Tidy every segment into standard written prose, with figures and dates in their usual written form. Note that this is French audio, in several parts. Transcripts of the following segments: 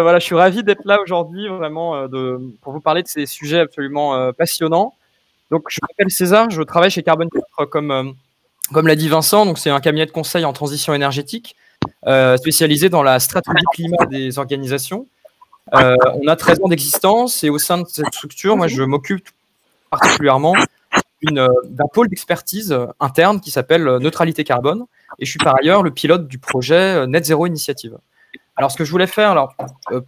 Voilà, je suis ravi d'être là aujourd'hui, vraiment, pour vous parler de ces sujets absolument passionnants. Donc, je m'appelle César, je travaille chez Carbone 4, comme l'a dit Vincent. Donc, c'est un cabinet de conseil en transition énergétique, spécialisé dans la stratégie climat des organisations. On a 13 ans d'existence et au sein de cette structure, moi, je m'occupe particulièrement d'un pôle d'expertise interne qui s'appelle Neutralité Carbone. Et je suis par ailleurs le pilote du projet Net Zero Initiative. Alors, ce que je voulais faire,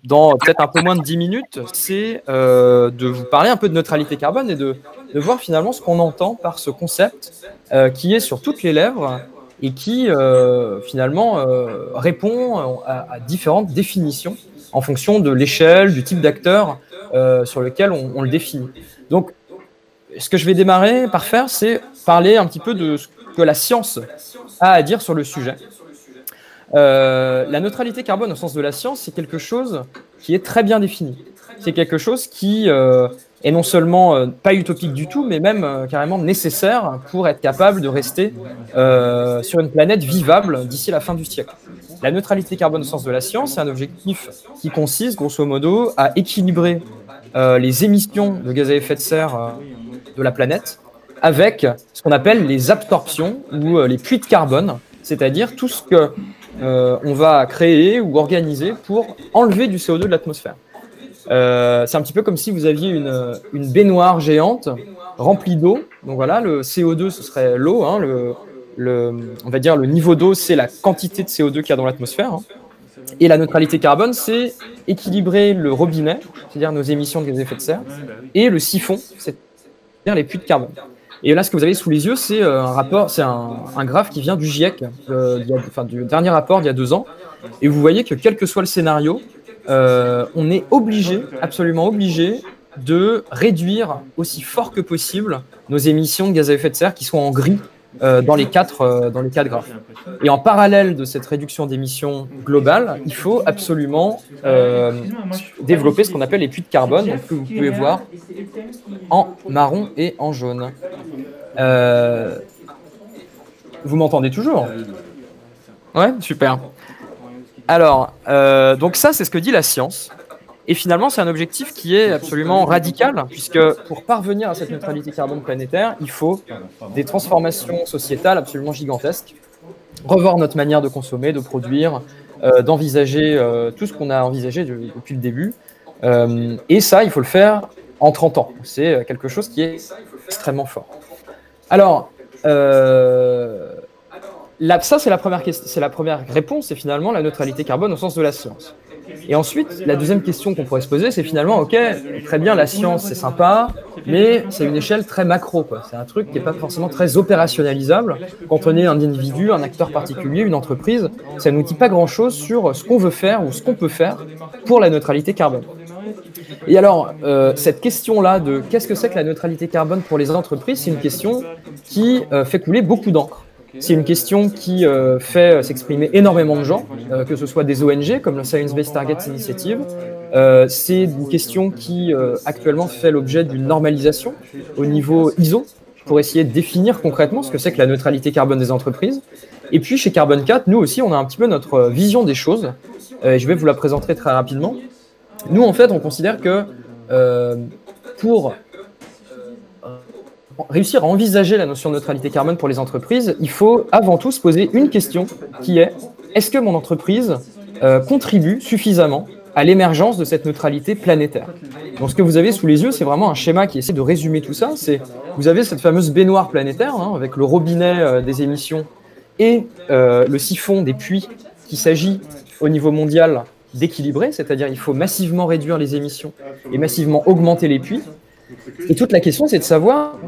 dans peut-être un peu moins de 10 minutes, c'est de vous parler un peu de neutralité carbone et de voir finalement ce qu'on entend par ce concept qui est sur toutes les lèvres et qui finalement répond à différentes définitions en fonction de l'échelle, du type d'acteur sur lequel on le définit. Donc, ce que je vais démarrer par faire, c'est parler un petit peu de ce que la science a à dire sur le sujet. La neutralité carbone au sens de la science, c'est quelque chose qui est très bien défini. C'est quelque chose qui est non seulement pas utopique du tout, mais même carrément nécessaire pour être capable de rester sur une planète vivable d'ici la fin du siècle. La neutralité carbone au sens de la science, c'est un objectif qui consiste, grosso modo, à équilibrer les émissions de gaz à effet de serre de la planète avec ce qu'on appelle les absorptions ou les puits de carbone, c'est-à-dire tout ce que on va créer ou organiser pour enlever du CO2 de l'atmosphère. C'est un petit peu comme si vous aviez une baignoire géante remplie d'eau. Donc voilà, le CO2, ce serait l'eau. Hein, on va dire le niveau d'eau, c'est la quantité de CO2 qu'il y a dans l'atmosphère. Hein. Et la neutralité carbone, c'est équilibrer le robinet, c'est-à-dire nos émissions de gaz à effet de serre, et le siphon, c'est-à-dire les puits de carbone. Et là, ce que vous avez sous les yeux, c'est un graphe qui vient du GIEC, du dernier rapport d'il y a 2 ans. Et vous voyez que quel que soit le scénario, on est absolument obligé, de réduire aussi fort que possible nos émissions de gaz à effet de serre qui sont en gris dans les quatre graphes. Et en parallèle de cette réduction d'émissions globale, il faut absolument développer ce qu'on appelle les puits de carbone, donc, que vous pouvez voir en marron et en jaune. Vous m'entendez toujours? Ouais, super. Alors, donc ça, c'est ce que dit la science. Et finalement, c'est un objectif qui est absolument radical, puisque pour parvenir à cette neutralité carbone planétaire, il faut des transformations sociétales absolument gigantesques, revoir notre manière de consommer, de produire, d'envisager tout ce qu'on a envisagé depuis le début. Et ça, il faut le faire en 30 ans. C'est quelque chose qui est extrêmement fort. Alors, ça, c'est la première réponse, c'est finalement la neutralité carbone au sens de la science. Et ensuite, la deuxième question qu'on pourrait se poser, c'est finalement, ok, très bien, la science, c'est sympa, mais c'est une échelle très macro, quoi. C'est un truc qui n'est pas forcément très opérationnalisable. Quand on est un individu, un acteur particulier, une entreprise, ça ne nous dit pas grand-chose sur ce qu'on veut faire ou ce qu'on peut faire pour la neutralité carbone. Et alors, cette question-là de qu'est-ce que c'est que la neutralité carbone pour les entreprises, c'est une question qui fait couler beaucoup d'encre. C'est une question qui fait s'exprimer énormément de gens, que ce soit des ONG comme le Science Based Targets Initiative. C'est une question qui actuellement fait l'objet d'une normalisation au niveau ISO pour essayer de définir concrètement ce que c'est que la neutralité carbone des entreprises. Et puis chez Carbone 4, nous aussi, on a un petit peu notre vision des choses. Je vais vous la présenter très rapidement. Nous, en fait, on considère que pour réussir à envisager la notion de neutralité carbone pour les entreprises, il faut avant tout se poser une question qui est: est-ce que mon entreprise contribue suffisamment à l'émergence de cette neutralité planétaire? Donc, ce que vous avez sous les yeux, c'est vraiment un schéma qui essaie de résumer tout ça. Vous avez cette fameuse baignoire planétaire, hein, avec le robinet des émissions et le siphon des puits qu'il s'agit au niveau mondial d'équilibrer, c'est-à-dire il faut massivement réduire les émissions et massivement augmenter les puits. Et toute la question, c'est de savoir,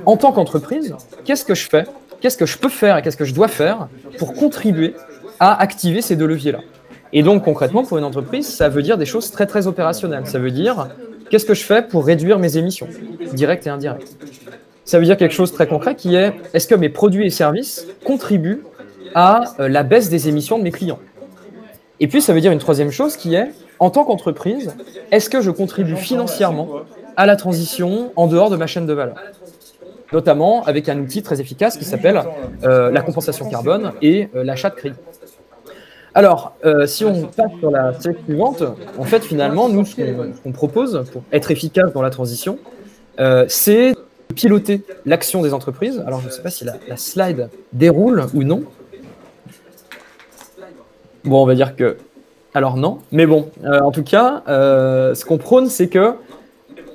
en tant qu'entreprise, qu'est-ce que je fais, qu'est-ce que je peux faire et qu'est-ce que je dois faire pour contribuer à activer ces deux leviers-là. Et donc, concrètement, pour une entreprise, ça veut dire des choses très, très opérationnelles. Ça veut dire, qu'est-ce que je fais pour réduire mes émissions, directes et indirectes. Ça veut dire quelque chose de très concret qui est, est-ce que mes produits et services contribuent à la baisse des émissions de mes clients? Et puis, ça veut dire une troisième chose qui est, en tant qu'entreprise, est-ce que je contribue financièrement à la transition en dehors de ma chaîne de valeur, notamment avec un outil très efficace qui s'appelle la compensation carbone et l'achat de crédit. Alors, si on passe sur la slide suivante, en fait, finalement, nous, ce qu'on propose pour être efficace dans la transition, c'est de piloter l'action des entreprises. Alors, je ne sais pas si la slide déroule ou non. Bon, on va dire que... Alors non, mais bon, en tout cas, ce qu'on prône, c'est que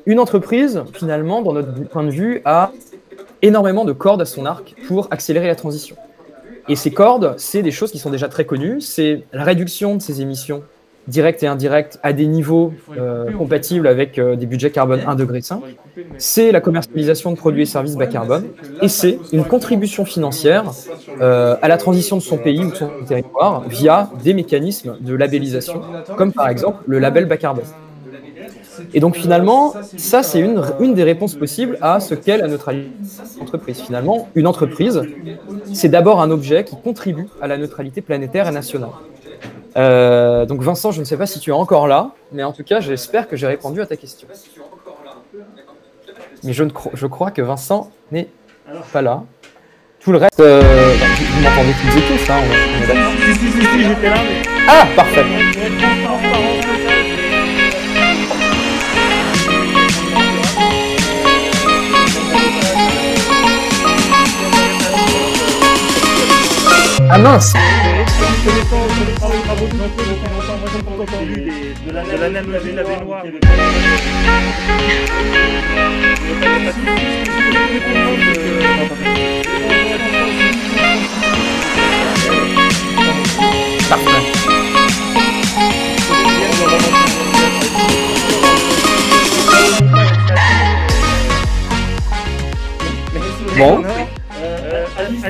une entreprise, finalement, dans notre point de vue, a énormément de cordes à son arc pour accélérer la transition. Et ces cordes, c'est des choses qui sont déjà très connues. C'est la réduction de ses émissions directes et indirectes à des niveaux compatibles avec des budgets carbone 1,5 degré. C'est la commercialisation de produits et services bas carbone. Et c'est une contribution financière à la transition de son pays ou de son territoire via des mécanismes de labellisation, comme par exemple le label bas carbone. Et donc finalement, ça c'est une des réponses possibles à ce qu'est la neutralité d'entreprise. Finalement, une entreprise, c'est d'abord un objet qui contribue à la neutralité planétaire et nationale. Donc Vincent, je ne sais pas si tu es encore là, mais en tout cas, j'espère que j'ai répondu à ta question. Mais je crois que Vincent n'est pas là. Tout le reste, vous m'entendez toutes et tous, hein, on est d'accord. Si, j'étais là, mais... Ah, parfait. Ah mince! De l'analogie de la baignoire. Parfait. Bon.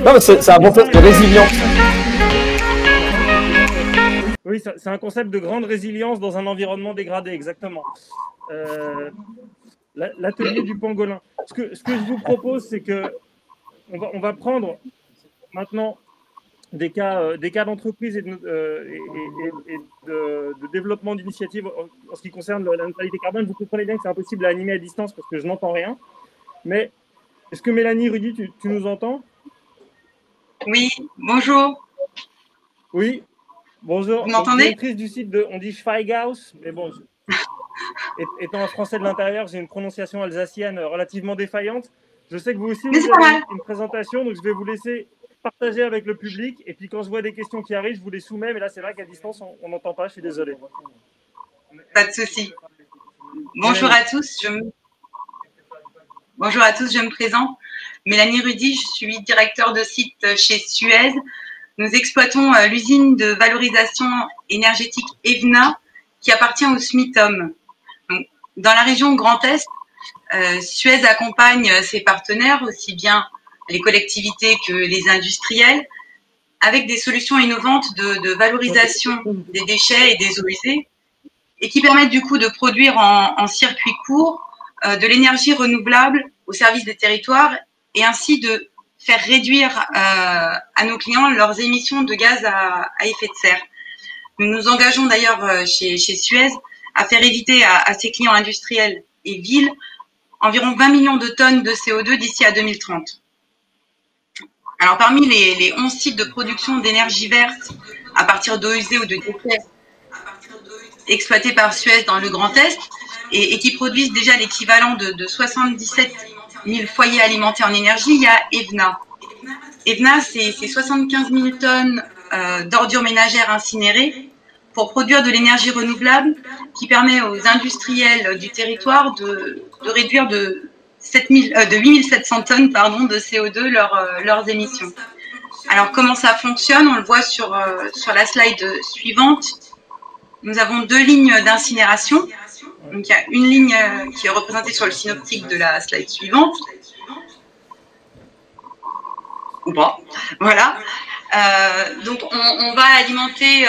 Non, c'est un bon test de résilience. Oui, c'est un concept de grande résilience dans un environnement dégradé, exactement. L'atelier du pangolin. Ce que je vous propose, c'est que on va prendre maintenant des cas d'entreprise et de développement d'initiatives en ce qui concerne la neutralité carbone. Vous comprenez bien que c'est impossible à animer à distance parce que je n'entends rien. Mais est-ce que Mélanie, Rudy, tu nous entends? Oui, bonjour. Oui, bonjour. Vous m'entendez? Directrice du site de, on dit Schweighaus, mais bon, étant un Français de l'intérieur, j'ai une prononciation alsacienne relativement défaillante. Je sais que vous aussi, vous avez une présentation, donc je vais vous laisser partager avec le public. Et puis quand je vois des questions qui arrivent, je vous les soumets. Mais là, c'est vrai qu'à distance, on n'entend pas. Je suis désolé. Pas de souci. Bonjour à tous. Bonjour à tous, je me présente. Mélanie Rudy, je suis directeur de site chez Suez. Nous exploitons l'usine de valorisation énergétique EVNA qui appartient au SMITOM. Donc, dans la région Grand Est, Suez accompagne ses partenaires, aussi bien les collectivités que les industriels, avec des solutions innovantes de valorisation des déchets et des eaux usées et qui permettent du coup de produire en circuit court de l'énergie renouvelable au service des territoires et ainsi de faire réduire à nos clients leurs émissions de gaz à effet de serre. Nous nous engageons d'ailleurs chez Suez à faire éviter à ses clients industriels et villes environ 20 millions de tonnes de CO2 d'ici à 2030. Alors parmi les 11 sites de production d'énergie verte à partir d'eau usée ou de déchets exploités par Suez dans le Grand Est et qui produisent déjà l'équivalent de 77 000 foyers alimentés en énergie, il y a EVNA. EVNA, c'est 75 000 tonnes d'ordures ménagères incinérées pour produire de l'énergie renouvelable qui permet aux industriels du territoire de réduire de 8 700 tonnes de CO2 leurs émissions. Alors comment ça fonctionne? On le voit sur la slide suivante. Nous avons deux lignes d'incinération. Donc il y a une ligne qui est représentée sur le synoptique de la slide suivante. Ou pas. Voilà. Donc on va alimenter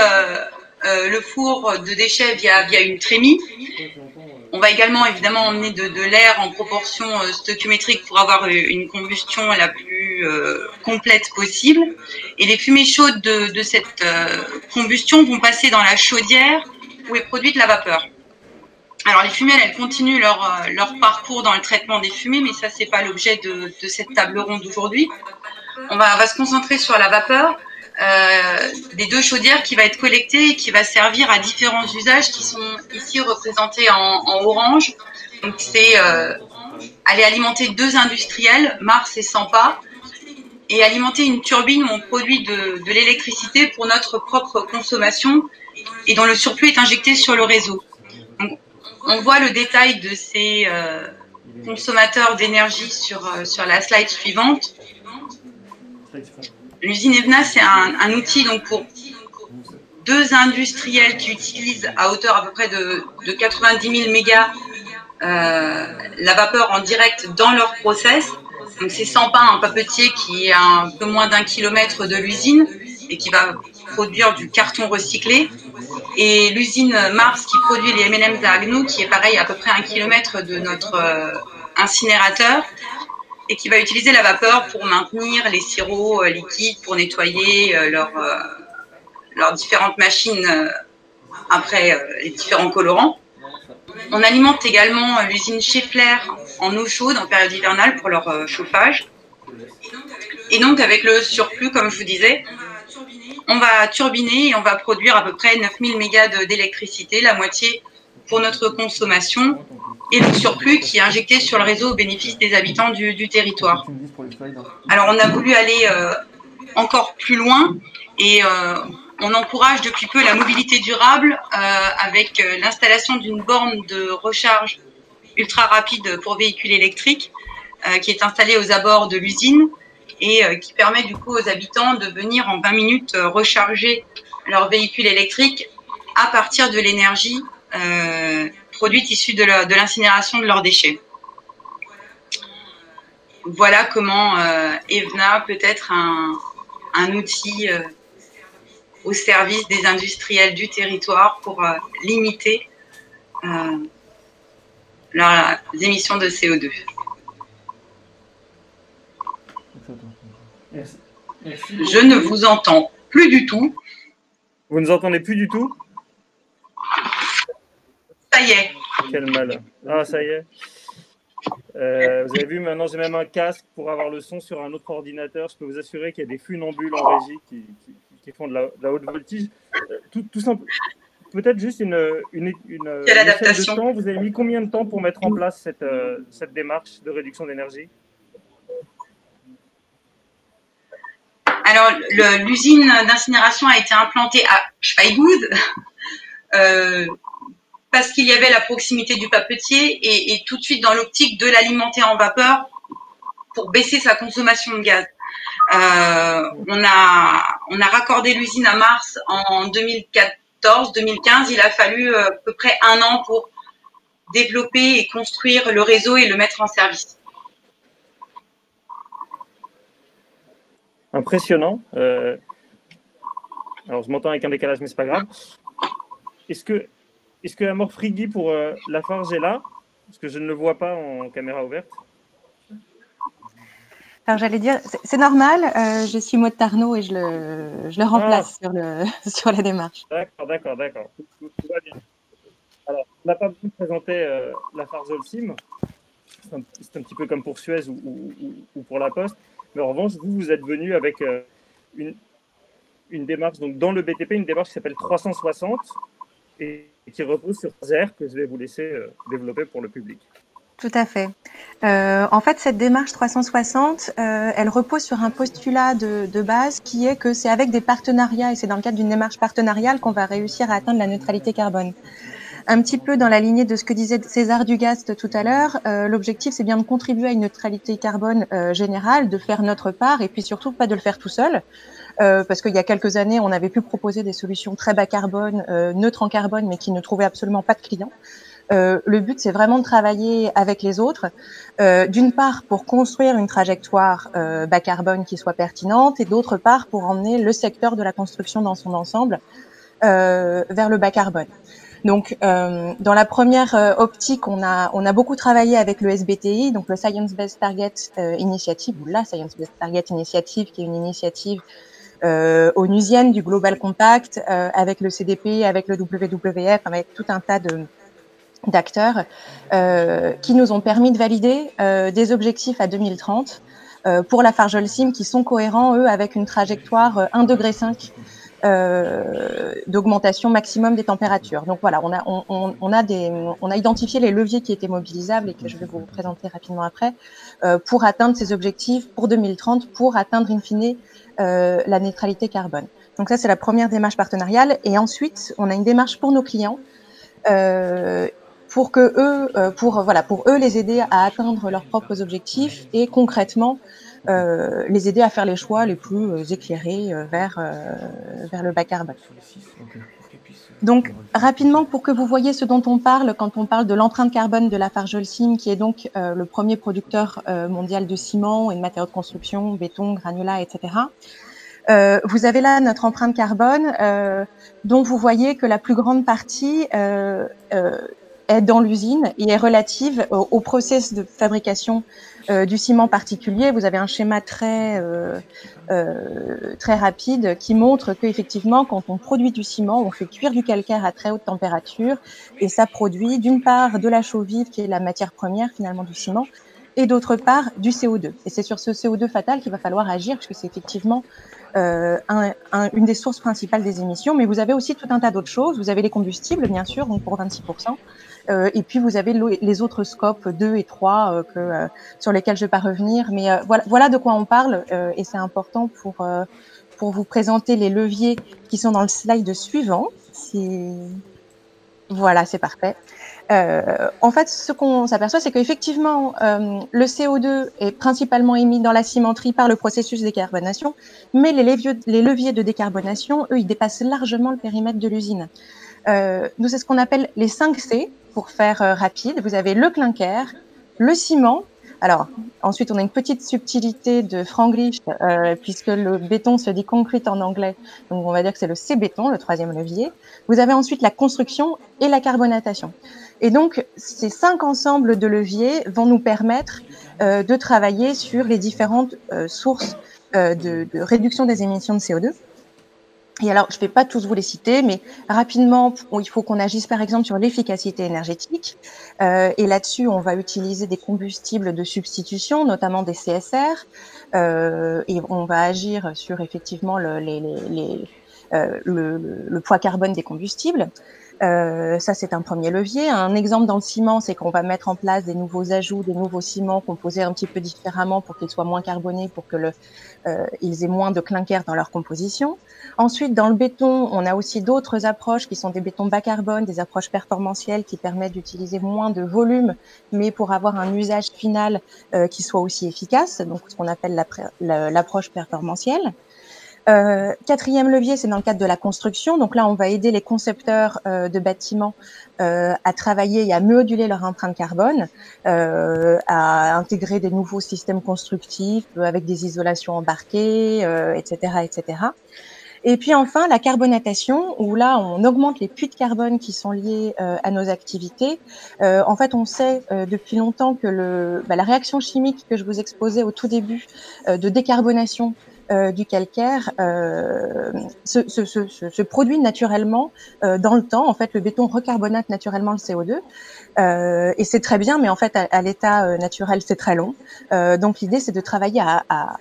le four de déchets via une trémie. On va également évidemment emmener de l'air en proportion stoichiométrique pour avoir une combustion la plus complète possible. Et les fumées chaudes de cette combustion vont passer dans la chaudière où est produite la vapeur. Alors les fumées, elles continuent leur parcours dans le traitement des fumées, mais ça, c'est pas l'objet de cette table ronde d'aujourd'hui. On va se concentrer sur la vapeur. des 2 chaudières qui va être collectée et qui va servir à différents usages qui sont ici représentés en orange. Donc c'est aller alimenter 2 industriels, Mars et Sampa, et alimenter une turbine où on produit de l'électricité pour notre propre consommation et dont le surplus est injecté sur le réseau. Donc, on voit le détail de ces consommateurs d'énergie sur la slide suivante. L'usine EVNA, c'est un outil donc, pour 2 industriels qui utilisent à hauteur à peu près de 90 000 mégas la vapeur en direct dans leur process. Donc c'est Sampa, un papetier qui est à un peu moins d'1 kilomètre de l'usine et qui va produire du carton recyclé. Et l'usine Mars qui produit les M&M's à Agneau, qui est pareil à peu près 1 kilomètre de notre incinérateur et qui va utiliser la vapeur pour maintenir les sirops liquides, pour nettoyer leurs différentes machines après les différents colorants. On alimente également l'usine Schaeffler en eau chaude en période hivernale pour leur chauffage. Et donc avec le surplus, comme je vous disais, on va turbiner et on va produire à peu près 9000 mégas d'électricité, la moitié pour notre consommation, et le surplus qui est injecté sur le réseau au bénéfice des habitants du territoire. Alors on a voulu aller encore plus loin et on encourage depuis peu la mobilité durable avec l'installation d'une borne de recharge ultra rapide pour véhicules électriques qui est installée aux abords de l'usine et qui permet du coup aux habitants de venir en 20 minutes recharger leur véhicule électrique à partir de l'énergie produite issue de l'incinération de leurs déchets. Voilà comment EVNA peut être un outil au service des industriels du territoire pour limiter leurs émissions de CO2. Merci. Je ne vous entends plus du tout. Vous ne nous entendez plus du tout? Ça y est. Quel mal. Ah, ça y est. Vous avez vu, maintenant j'ai même un casque pour avoir le son sur un autre ordinateur. Je peux vous assurer qu'il y a des funambules en régie qui font de la haute voltige. Tout simple. Peut-être juste une adaptation. de temps. Vous avez mis combien de temps pour mettre en place cette démarche de réduction d'énergie? Alors, l'usine d'incinération a été implantée à Schweigoud parce qu'il y avait la proximité du papetier et tout de suite dans l'optique de l'alimenter en vapeur pour baisser sa consommation de gaz. On a raccordé l'usine à Mars en 2014-2015. Il a fallu à peu près 1 an pour développer et construire le réseau et le mettre en service. Impressionnant. Alors, je m'entends avec un décalage, mais c'est pas grave. Est-ce que Amor Frigui pour Lafarge est là? Parce que je ne le vois pas en caméra ouverte. Alors, j'allais dire, c'est normal. Je suis Maud Tarnot et je le remplace sur la démarche. D'accord. Tout va bien. Alors, on n'a pas pu présenter Lafarge Holcim. C'est un petit peu comme pour Suez ou pour La Poste. Mais en revanche, vous êtes venu avec une démarche donc dans le BTP, une démarche qui s'appelle 360 et qui repose sur ZER que je vais vous laisser développer pour le public. Tout à fait. En fait, cette démarche 360, elle repose sur un postulat de base qui est que c'est avec des partenariats et c'est dans le cadre d'une démarche partenariale qu'on va réussir à atteindre la neutralité carbone. Un petit peu dans la lignée de ce que disait César Dugast tout à l'heure, l'objectif c'est bien de contribuer à une neutralité carbone générale, de faire notre part et puis surtout pas de le faire tout seul. Parce qu'il y a quelques années, on avait pu proposer des solutions très bas carbone, neutres en carbone, mais qui ne trouvaient absolument pas de clients. Le but, c'est vraiment de travailler avec les autres, d'une part pour construire une trajectoire bas carbone qui soit pertinente, et d'autre part pour emmener le secteur de la construction dans son ensemble vers le bas carbone. Donc, dans la première optique, on a beaucoup travaillé avec le SBTI, donc le Science Based Target Initiative, ou la Science Based Target Initiative, qui est une initiative onusienne du Global Compact, avec le CDP, avec le WWF, avec tout un tas d'acteurs qui nous ont permis de valider des objectifs à 2030 pour la Fargolsim qui sont cohérents, eux, avec une trajectoire 1,5 degré d'augmentation maximum des températures. Donc voilà, on a identifié les leviers qui étaient mobilisables et que je vais vous présenter rapidement après pour atteindre ces objectifs pour 2030, pour atteindre in fine la neutralité carbone. Donc ça, c'est la première démarche partenariale. Et ensuite, on a une démarche pour nos clients pour eux les aider à atteindre leurs propres objectifs et concrètement les aider à faire les choix les plus éclairés vers le bas carbone. Donc, rapidement, pour que vous voyez ce dont on parle quand on parle de l'empreinte carbone de la Fargolsim, qui est donc le premier producteur mondial de ciment et de matériaux de construction, béton, granulat, etc. Vous avez là notre empreinte carbone, dont vous voyez que la plus grande partie est dans l'usine et est relative au process de fabrication du ciment particulier. Vous avez un schéma très rapide qui montre qu'effectivement, quand on produit du ciment, on fait cuire du calcaire à très haute température et ça produit d'une part de la chaux vive, qui est la matière première finalement du ciment, et d'autre part du CO2. Et c'est sur ce CO2 fatal qu'il va falloir agir, parce que c'est effectivement une des sources principales des émissions. Mais vous avez aussi tout un tas d'autres choses. Vous avez les combustibles, bien sûr, donc pour 26%. Et puis vous avez les autres scopes 2 et 3 sur lesquels je ne vais pas revenir. Mais voilà de quoi on parle, et c'est important pour vous présenter les leviers qui sont dans le slide suivant. Voilà, c'est parfait. En fait, ce qu'on s'aperçoit, c'est qu'effectivement, le CO2 est principalement émis dans la cimenterie par le processus de décarbonation, mais les leviers de décarbonation, eux, ils dépassent largement le périmètre de l'usine. Nous, c'est ce qu'on appelle les 5 C, pour faire rapide. Vous avez le clinker, le ciment. Alors, ensuite, on a une petite subtilité de franglish, puisque le béton se dit concrete en anglais. Donc, on va dire que c'est le C-béton, le troisième levier. Vous avez ensuite la construction et la carbonatation. Et donc, ces 5 ensembles de leviers vont nous permettre de travailler sur les différentes sources de réduction des émissions de CO2. Et alors, je ne vais pas tous vous les citer, mais rapidement, il faut qu'on agisse par exemple sur l'efficacité énergétique. Et là-dessus, on va utiliser des combustibles de substitution, notamment des CSR. Et on va agir sur effectivement le poids carbone des combustibles. Ça, c'est un premier levier. Un exemple dans le ciment, c'est qu'on va mettre en place des nouveaux ajouts, des nouveaux ciments composés un petit peu différemment pour qu'ils soient moins carbonés, pour que ils aient moins de clinker dans leur composition. Ensuite, dans le béton, on a aussi d'autres approches qui sont des bétons bas carbone, des approches performantielles qui permettent d'utiliser moins de volume, mais pour avoir un usage final qui soit aussi efficace, donc ce qu'on appelle l'approche performantielle. Quatrième levier, c'est dans le cadre de la construction. Donc là, on va aider les concepteurs de bâtiments à travailler et à moduler leur empreinte carbone, à intégrer des nouveaux systèmes constructifs avec des isolations embarquées, etc., etc. Et puis enfin, la carbonatation, où là, on augmente les puits de carbone qui sont liés à nos activités. En fait, on sait depuis longtemps que la réaction chimique que je vous exposais au tout début de décarbonation du calcaire se produit naturellement dans le temps. En fait, le béton recarbonate naturellement le CO2 et c'est très bien, mais en fait, à l'état naturel, c'est très long. Donc, l'idée, c'est de travailler à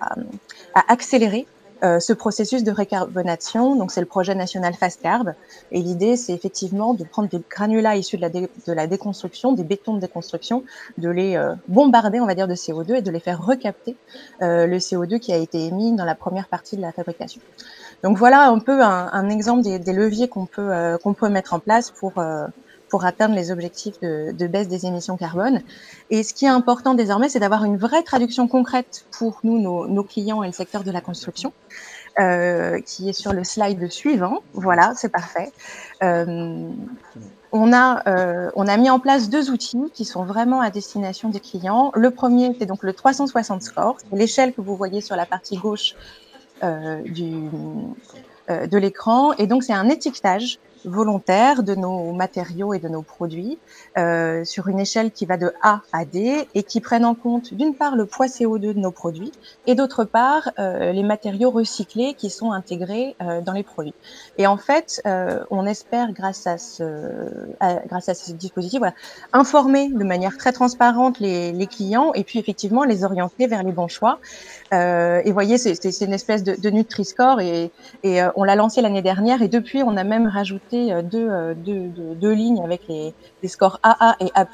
accélérer ce processus de récarbonation. Donc, c'est le projet national Fast Carb. Et l'idée, c'est effectivement de prendre des granulats issus de la déconstruction, des bétons de déconstruction, de les bombarder, on va dire, de CO2 et de les faire recapter le CO2 qui a été émis dans la première partie de la fabrication. Donc, voilà un peu un exemple des leviers qu'on peut mettre en place pour atteindre les objectifs de baisse des émissions carbone. Et ce qui est important désormais, c'est d'avoir une vraie traduction concrète pour nous, nos clients et le secteur de la construction, qui est sur le slide suivant. Voilà, c'est parfait. On a mis en place 2 outils qui sont vraiment à destination des clients. Le premier, c'est donc le 360 score, c'est l'échelle que vous voyez sur la partie gauche de l'écran. Et donc, c'est un étiquetage volontaire de nos matériaux et de nos produits sur une échelle qui va de A à D et qui prennent en compte d'une part le poids CO2 de nos produits et d'autre part les matériaux recyclés qui sont intégrés dans les produits. Et en fait, on espère grâce à ce dispositif, voilà, informer de manière très transparente les clients et puis effectivement les orienter vers les bons choix. Et voyez, c'est une espèce de Nutri-Score et on l'a lancé l'année dernière et depuis on a même rajouté deux lignes avec les scores AA et A+.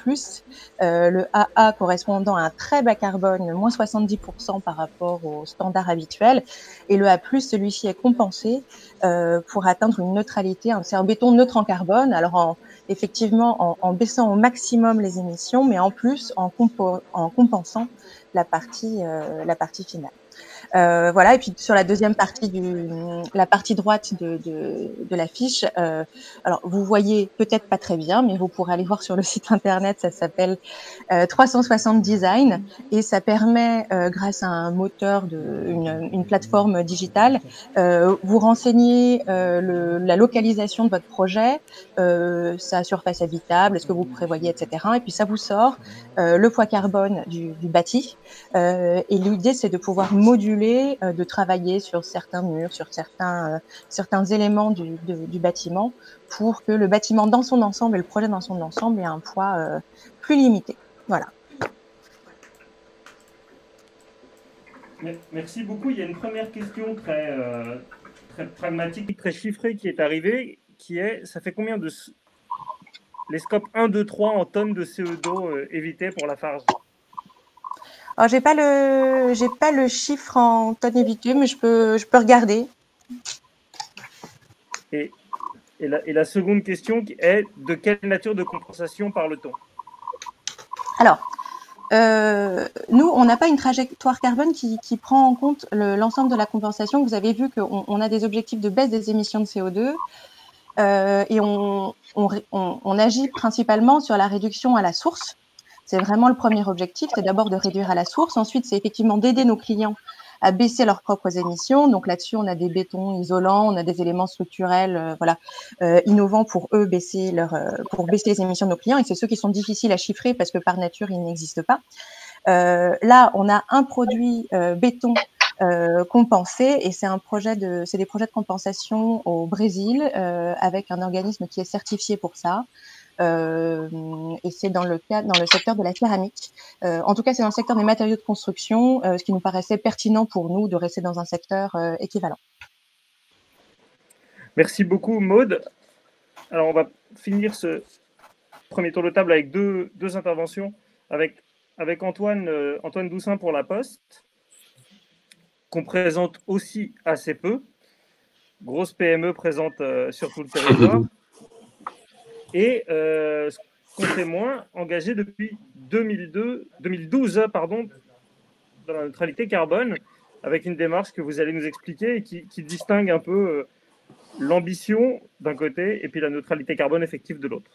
Le AA correspondant à un très bas carbone, moins 70% par rapport au standard habituel, et le A+, celui-ci est compensé pour atteindre une neutralité. C'est un béton neutre en carbone. Alors effectivement en baissant au maximum les émissions, mais en plus en compensant la partie finale. Voilà, et puis sur la deuxième partie la partie droite de la fiche, alors vous voyez peut-être pas très bien, mais vous pourrez aller voir sur le site internet, ça s'appelle 360 Design et ça permet, grâce à un moteur une plateforme digitale, vous renseigner la localisation de votre projet, sa surface habitable, ce que vous prévoyez, etc. Et puis ça vous sort le poids carbone du bâti. Et l'idée, c'est de pouvoir moduler, de travailler sur certains murs, sur certains éléments du bâtiment pour que le bâtiment dans son ensemble et le projet dans son ensemble ait un poids plus limité. Voilà. Merci beaucoup. Il y a une première question très pragmatique, très chiffrée qui est arrivée, qui est, ça fait combien de... les scopes 1, 2, 3 en tonnes de CO2 évitées pour la Lafarge? Alors, j'ai pas le chiffre en tonnes évitées, mais je peux regarder. Et la seconde question est, de quelle nature de compensation parle-t-on? Alors, nous, on n'a pas une trajectoire carbone qui prend en compte l'ensemble de la compensation. Vous avez vu qu'on a des objectifs de baisse des émissions de CO2 et on agit principalement sur la réduction à la source. C'est vraiment le premier objectif, c'est d'abord de réduire à la source. Ensuite, c'est effectivement d'aider nos clients à baisser leurs propres émissions. Donc là-dessus, on a des bétons isolants, on a des éléments structurels, innovants pour eux pour baisser les émissions de nos clients. Et c'est ceux qui sont difficiles à chiffrer parce que par nature, ils n'existent pas. Là, on a un produit béton compensé et c'est des projets de compensation au Brésil avec un organisme qui est certifié pour ça. Et c'est dans le secteur de la céramique. En tout cas, c'est dans le secteur des matériaux de construction, ce qui nous paraissait pertinent pour nous de rester dans un secteur équivalent. Merci beaucoup, Maude. Alors, on va finir ce premier tour de table avec deux interventions, avec Antoine Doussin pour La Poste, qu'on présente aussi assez peu. Grosse PME présente sur tout le territoire. Et qu'on témoin engagé depuis 2012 dans la neutralité carbone, avec une démarche que vous allez nous expliquer et qui distingue un peu l'ambition d'un côté et puis la neutralité carbone effective de l'autre.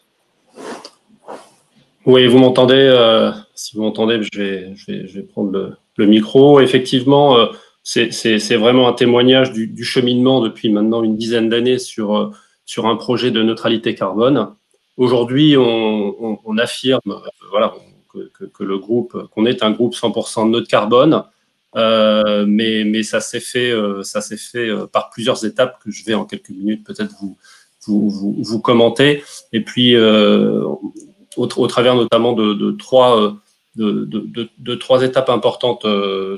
Oui, vous m'entendez. Si vous m'entendez, je vais prendre le micro. Effectivement, c'est vraiment un témoignage du cheminement depuis maintenant une dizaine d'années sur un projet de neutralité carbone. Aujourd'hui, on affirme que le groupe, qu'on est un groupe 100% neutre carbone, mais ça s'est fait par plusieurs étapes que je vais en quelques minutes peut-être vous commenter. Et puis au travers notamment de trois étapes importantes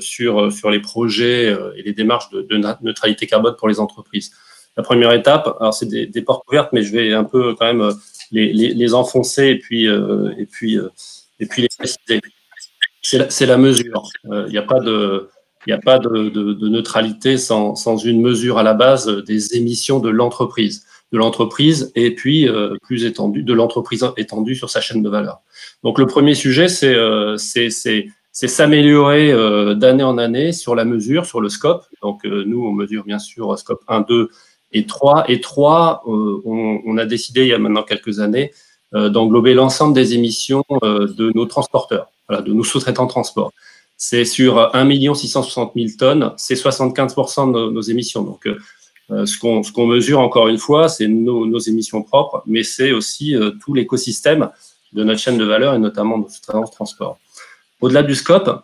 sur les projets et les démarches de neutralité carbone pour les entreprises. La première étape, alors c'est des portes ouvertes, mais je vais un peu quand même les enfoncer et puis les préciser. C'est la mesure. Il n'y a pas de neutralité sans une mesure à la base des émissions de l'entreprise et puis plus étendue, de l'entreprise étendue sur sa chaîne de valeur. Donc le premier sujet, c'est s'améliorer d'année en année sur la mesure, sur le scope. Donc nous, on mesure bien sûr scope 1, 2 et 3. Et 3, on a décidé il y a maintenant quelques années d'englober l'ensemble des émissions de nos transporteurs, voilà, de nos sous-traitants de transport. C'est sur 1 660 000 tonnes, c'est 75% de nos émissions. Donc Ce qu'on mesure, encore une fois, c'est nos émissions propres, mais c'est aussi tout l'écosystème de notre chaîne de valeur et notamment de sous-traitance transport. Au-delà du scope,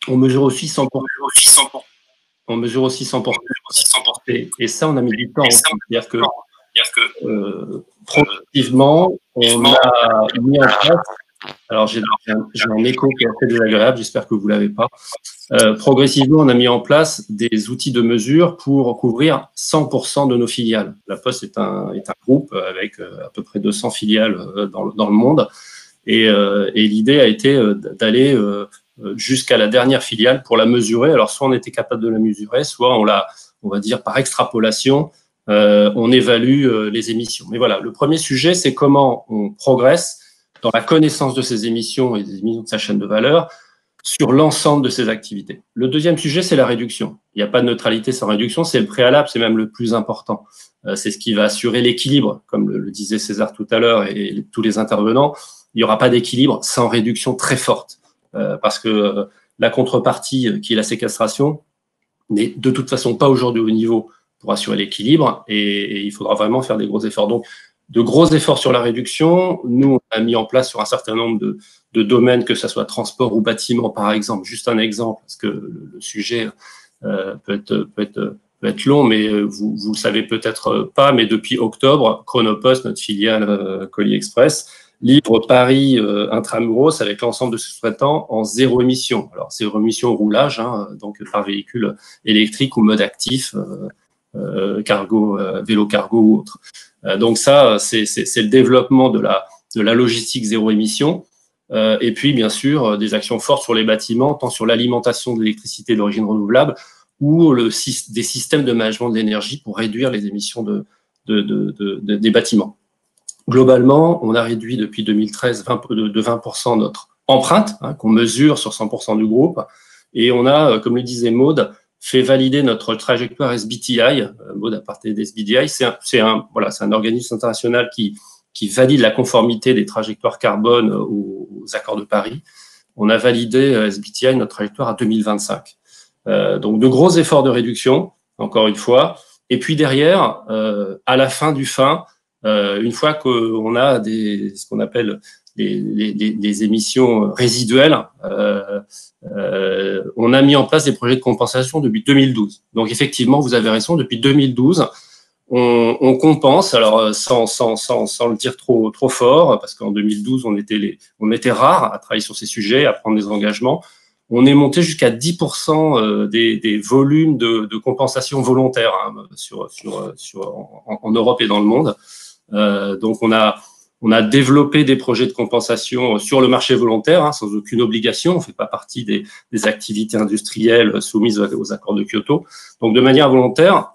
on mesure aussi 100%. On mesure aussi 100%. Et ça, on a mis du temps. C'est-à-dire que progressivement, on a mis en place. Alors, j'ai un écho qui est assez désagréable, j'espère que vous ne l'avez pas. Progressivement, on a mis en place des outils de mesure pour couvrir 100% de nos filiales. La Poste est un groupe avec à peu près 200 filiales dans le monde. Et l'idée a été d'aller jusqu'à la dernière filiale pour la mesurer. Alors, soit on était capable de la mesurer, soit on va dire par extrapolation, on évalue les émissions. Mais voilà, le premier sujet, c'est comment on progresse dans la connaissance de ses émissions et des émissions de sa chaîne de valeur sur l'ensemble de ses activités. Le deuxième sujet, c'est la réduction. Il n'y a pas de neutralité sans réduction, c'est le préalable, c'est même le plus important. C'est ce qui va assurer l'équilibre, comme le disait César tout à l'heure et tous les intervenants. Il n'y aura pas d'équilibre sans réduction très forte, parce que la contrepartie, qui est la séquestration, n'est de toute façon pas aujourd'hui au niveau pour assurer l'équilibre, et il faudra vraiment faire des gros efforts. Donc, de gros efforts sur la réduction. Nous, on a mis en place sur un certain nombre de domaines, que ce soit transport ou bâtiment, par exemple. Juste un exemple, parce que le sujet peut être long, mais vous le savez peut-être pas, mais depuis octobre, Chronopost, notre filiale Colis Express, livre Paris intramuros avec l'ensemble de ses sous-traitants en zéro émission. Alors, zéro émission au roulage, donc par véhicule électrique ou mode actif, cargo, vélo cargo ou autre. Donc ça, c'est le développement de la logistique zéro émission. Et puis, bien sûr, des actions fortes sur les bâtiments, tant sur l'alimentation de l'électricité d'origine renouvelable ou des systèmes de management de l'énergie pour réduire les émissions des bâtiments. Globalement, on a réduit depuis 2013 de 20% notre empreinte, qu'on mesure sur 100% du groupe. Et on a, comme le disait Maude, fait valider notre trajectoire SBTI. Maude a parlé d'SBTI. C'est un organisme international qui valide la conformité des trajectoires carbone aux accords de Paris. On a validé SBTI, notre trajectoire à 2025. Donc, de gros efforts de réduction, encore une fois. Et puis derrière, à la fin du fin, une fois qu'on a ce qu'on appelle des émissions résiduelles, on a mis en place des projets de compensation depuis 2012. Donc effectivement, vous avez raison, depuis 2012, on compense, alors sans le dire trop fort, parce qu'en 2012, on était rares à travailler sur ces sujets, à prendre des engagements. On est monté jusqu'à 10% des volumes de compensation volontaire en Europe et dans le monde. Donc on a développé des projets de compensation sur le marché volontaire, sans aucune obligation. On ne fait pas partie des activités industrielles soumises aux accords de Kyoto. Donc, de manière volontaire,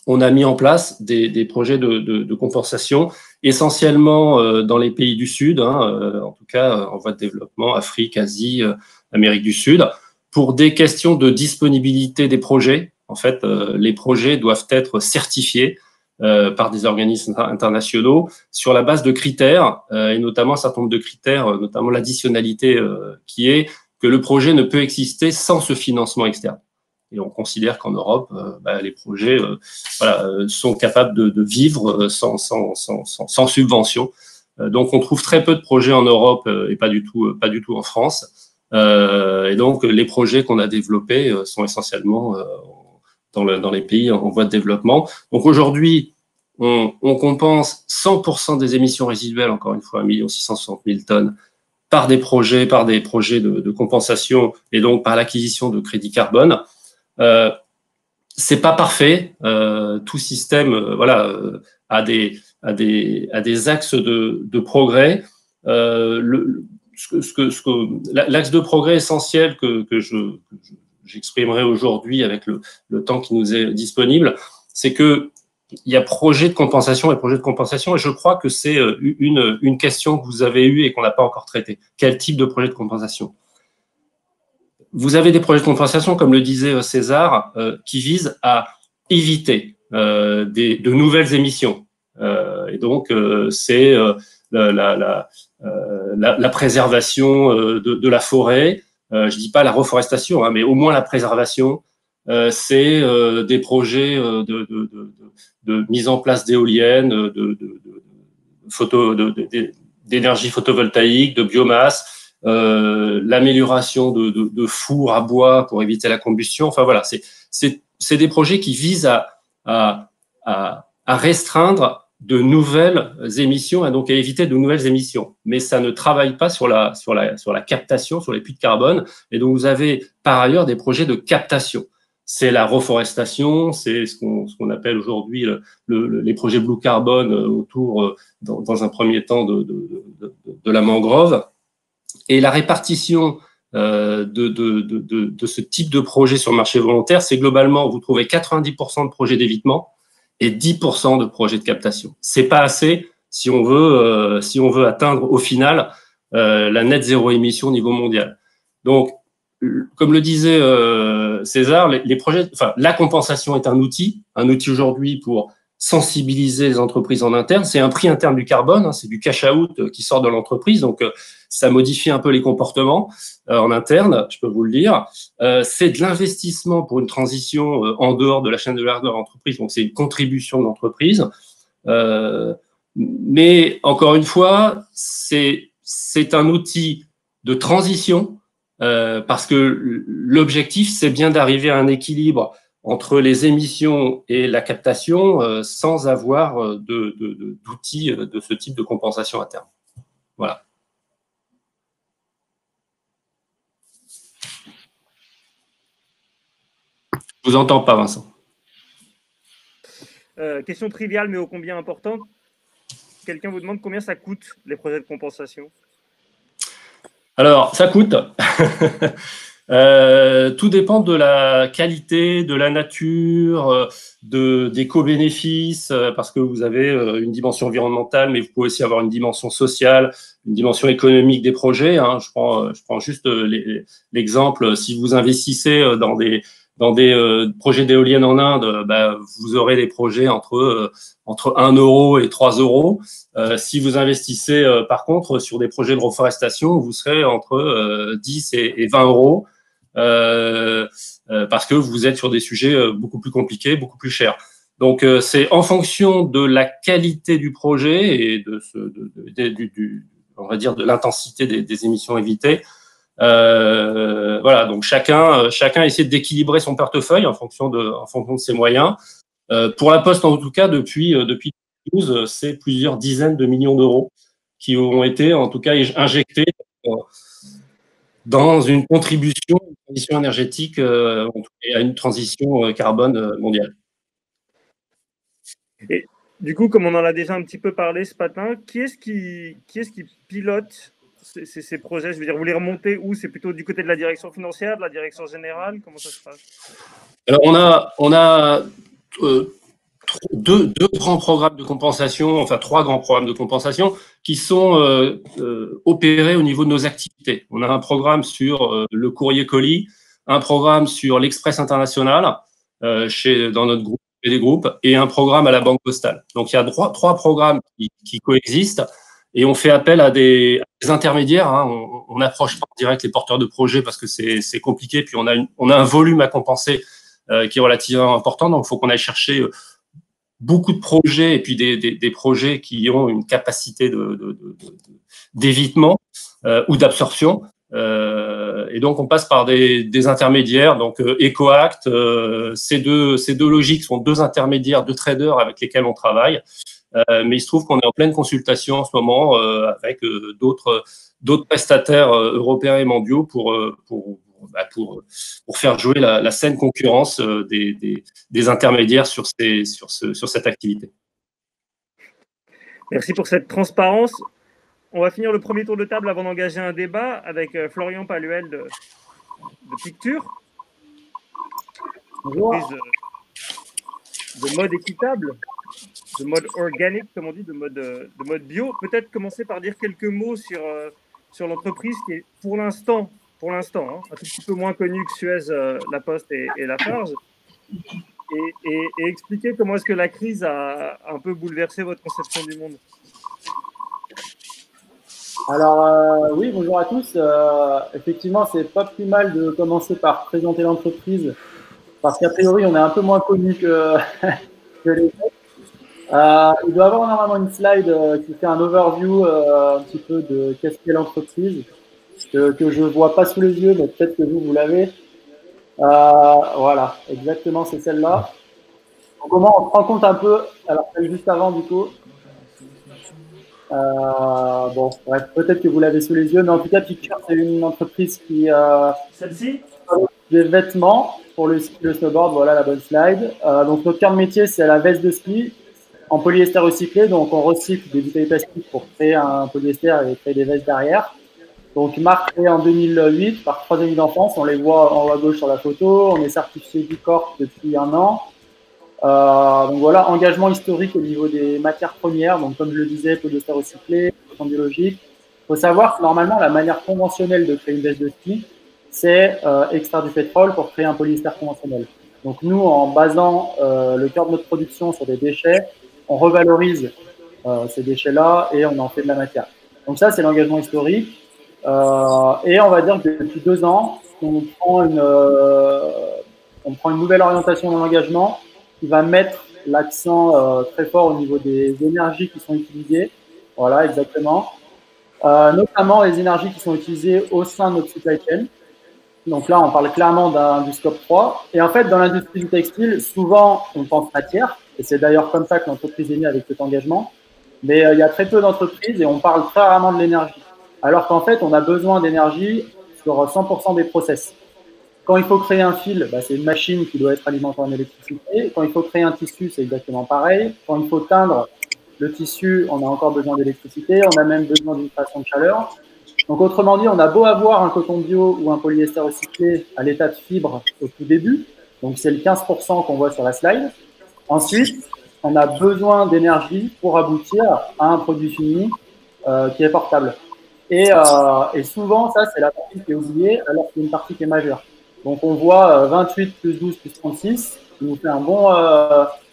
on a mis en place des projets de compensation, essentiellement dans les pays du Sud, en tout cas en voie de développement, Afrique, Asie, Amérique du Sud, pour des questions de disponibilité des projets. En fait, les projets doivent être certifiés par des organismes internationaux sur la base de critères, et notamment un certain nombre de critères, notamment l'additionnalité, qui est que le projet ne peut exister sans ce financement externe. Et on considère qu'en Europe, les projets sont capables de vivre sans subvention. Donc, on trouve très peu de projets en Europe et pas du tout en France. Et donc, les projets qu'on a développés sont essentiellement dans les pays en voie de développement. Donc aujourd'hui, on compense 100% des émissions résiduelles, encore une fois, 1 660 000 tonnes, par des projets de compensation et donc par l'acquisition de crédits carbone. C'est pas parfait. Tout système a des axes de progrès. L'axe de progrès essentiel que j'exprimerai aujourd'hui avec le temps qui nous est disponible, c'est que il y a projet de compensation et projet de compensation, et je crois que c'est une question que vous avez eue et qu'on n'a pas encore traitée. Quel type de projet de compensation? Vous avez des projets de compensation, comme le disait César, qui visent à éviter de nouvelles émissions. Et donc, c'est la préservation de la forêt. Je dis pas la reforestation, mais au moins la préservation, c'est des projets de mise en place d'éoliennes, d'énergie photovoltaïque, de biomasse, l'amélioration de fours à bois pour éviter la combustion. Enfin voilà, c'est des projets qui visent à restreindre de nouvelles émissions et donc à éviter de nouvelles émissions. Mais ça ne travaille pas sur la captation, sur les puits de carbone. Et donc, vous avez par ailleurs des projets de captation. C'est la reforestation, c'est ce qu'on appelle aujourd'hui les projets blue carbone autour, dans un premier temps, de la mangrove. Et la répartition de ce type de projet sur le marché volontaire, c'est globalement, vous trouvez 90% de projets d'évitement et 10% de projets de captation. C'est pas assez si on veut atteindre au final la net zéro émission au niveau mondial. Donc, comme le disait César, les projets, enfin, la compensation est un outil aujourd'hui pour sensibiliser les entreprises en interne. C'est un prix interne du carbone, hein, c'est du cash out qui sort de l'entreprise, donc ça modifie un peu les comportements en interne, je peux vous le dire. C'est de l'investissement pour une transition en dehors de la chaîne de valeur de l'entreprise, donc c'est une contribution de l'entreprise. Mais encore une fois, c'est un outil de transition parce que l'objectif, c'est bien d'arriver à un équilibre entre les émissions et la captation sans avoir d'outils de ce type de compensation à terme. Voilà. Je vous entends pas, Vincent. Question triviale, mais ô combien importante. Quelqu'un vous demande combien ça coûte, les projets de compensation? Alors, ça coûte. Tout dépend de la qualité, de la nature, des co-bénéfices, parce que vous avez une dimension environnementale, mais vous pouvez aussi avoir une dimension sociale, une dimension économique des projets. Hein. Je prends juste l'exemple, si vous investissez dans des projets d'éoliennes en Inde, vous aurez des projets entre 1 euro et 3 euros. Si vous investissez, par contre, sur des projets de reforestation, vous serez entre 10 et 20 euros parce que vous êtes sur des sujets beaucoup plus compliqués, beaucoup plus chers. Donc, c'est en fonction de la qualité du projet et on va dire de l'intensité des émissions évitées. Voilà, donc chacun essaie d'équilibrer son portefeuille en fonction de ses moyens. Pour la Poste, en tout cas, depuis 2012, c'est plusieurs dizaines de millions d'euros qui ont été, en tout cas, injectés dans une contribution à une transition énergétique et à une transition carbone mondiale. Et du coup, comme on en a déjà un petit peu parlé ce matin, qui est-ce qui pilote ces projets? Je veux dire, vous les remontez où? C'est plutôt du côté de la direction financière, de la direction générale? Comment ça se passe? Alors, on a deux grands programmes de compensation, enfin 3 grands programmes de compensation qui sont opérés au niveau de nos activités. On a un programme sur le courrier colis, un programme sur l'Express international dans notre groupe et des groupes, et un programme à la Banque Postale. Donc, il y a trois programmes qui coexistent et on fait appel à des intermédiaires. Hein. On n'approche pas en direct les porteurs de projets parce que c'est compliqué, puis on a un volume à compenser qui est relativement important, donc il faut qu'on aille chercher beaucoup de projets et puis des projets qui ont une capacité d'évitement ou d'absorption. Et donc, on passe par des intermédiaires. Donc, EcoAct, ces deux logiques sont 2 intermédiaires, 2 traders avec lesquels on travaille. Mais il se trouve qu'on est en pleine consultation en ce moment avec d'autres prestataires européens et mondiaux pour faire jouer la saine concurrence des intermédiaires sur cette activité. Merci pour cette transparence. On va finir le premier tour de table avant d'engager un débat avec Florian Paluel de Picture. Entreprise de mode équitable, de mode organique, comme on dit, de mode bio. Peut-être commencer par dire quelques mots sur l'entreprise qui est pour l'instant, un tout petit peu moins connue que Suez, La Poste et Lafarge. Et expliquer comment est-ce que la crise a un peu bouleversé votre conception du monde. Alors, oui, bonjour à tous. Effectivement, c'est pas plus mal de commencer par présenter l'entreprise parce qu'a priori, on est un peu moins connu que, que les autres. Il doit y avoir normalement une slide qui fait un overview un petit peu de qu'est-ce qu'est l'entreprise, que je ne vois pas sous les yeux, mais peut-être que vous l'avez. Voilà, exactement, c'est celle-là. Comment on se rend compte un peu, alors celle juste avant du coup. Bon, bref, peut-être que vous l'avez sous les yeux, mais en tout cas, Picture, c'est une entreprise qui Celle-ci des vêtements pour le ski, le snowboard, voilà la bonne slide. Donc notre cœur de métier, c'est la veste de ski en polyester recyclé. Donc on recycle des bouteilles plastiques pour créer un polyester et créer des vestes derrière. Donc marque créée en 2008 par 3 amis d'enfance, on les voit en haut à gauche sur la photo. On est certifié Bicorp depuis 1 an. Donc voilà, engagement historique au niveau des matières premières. Donc comme je le disais, polyester recyclé, coton biologique. Il faut savoir que normalement, la manière conventionnelle de créer une veste de ski, c'est extraire du pétrole pour créer un polyester conventionnel. Donc nous, en basant le cœur de notre production sur des déchets, on revalorise ces déchets-là et on en fait de la matière. Donc ça, c'est l'engagement historique. Et on va dire que depuis 2 ans, on prend une nouvelle orientation dans l'engagement qui va mettre l'accent très fort au niveau des énergies qui sont utilisées. Voilà, exactement. Notamment les énergies qui sont utilisées au sein de notre supply chain. Donc là, on parle clairement du scope 3. Et en fait, dans l'industrie du textile, souvent, on pense matière. Et c'est d'ailleurs comme ça que l'entreprise est née avec cet engagement. Mais il y a très peu d'entreprises et on parle très rarement de l'énergie. Alors qu'en fait, on a besoin d'énergie sur 100% des process. Quand il faut créer un fil, c'est une machine qui doit être alimentée en électricité. Quand il faut créer un tissu, c'est exactement pareil. Quand il faut teindre le tissu, on a encore besoin d'électricité. On a même besoin d'une création de chaleur. Donc, autrement dit, on a beau avoir un coton bio ou un polyester recyclé à l'état de fibre au tout début. Donc, c'est le 15% qu'on voit sur la slide. Ensuite, on a besoin d'énergie pour aboutir à un produit fini qui est portable. Et souvent, ça, c'est la partie qui est oubliée, alors qu'il y a une partie qui est majeure. Donc, on voit 28 plus 12 plus 36, qui nous fait un bon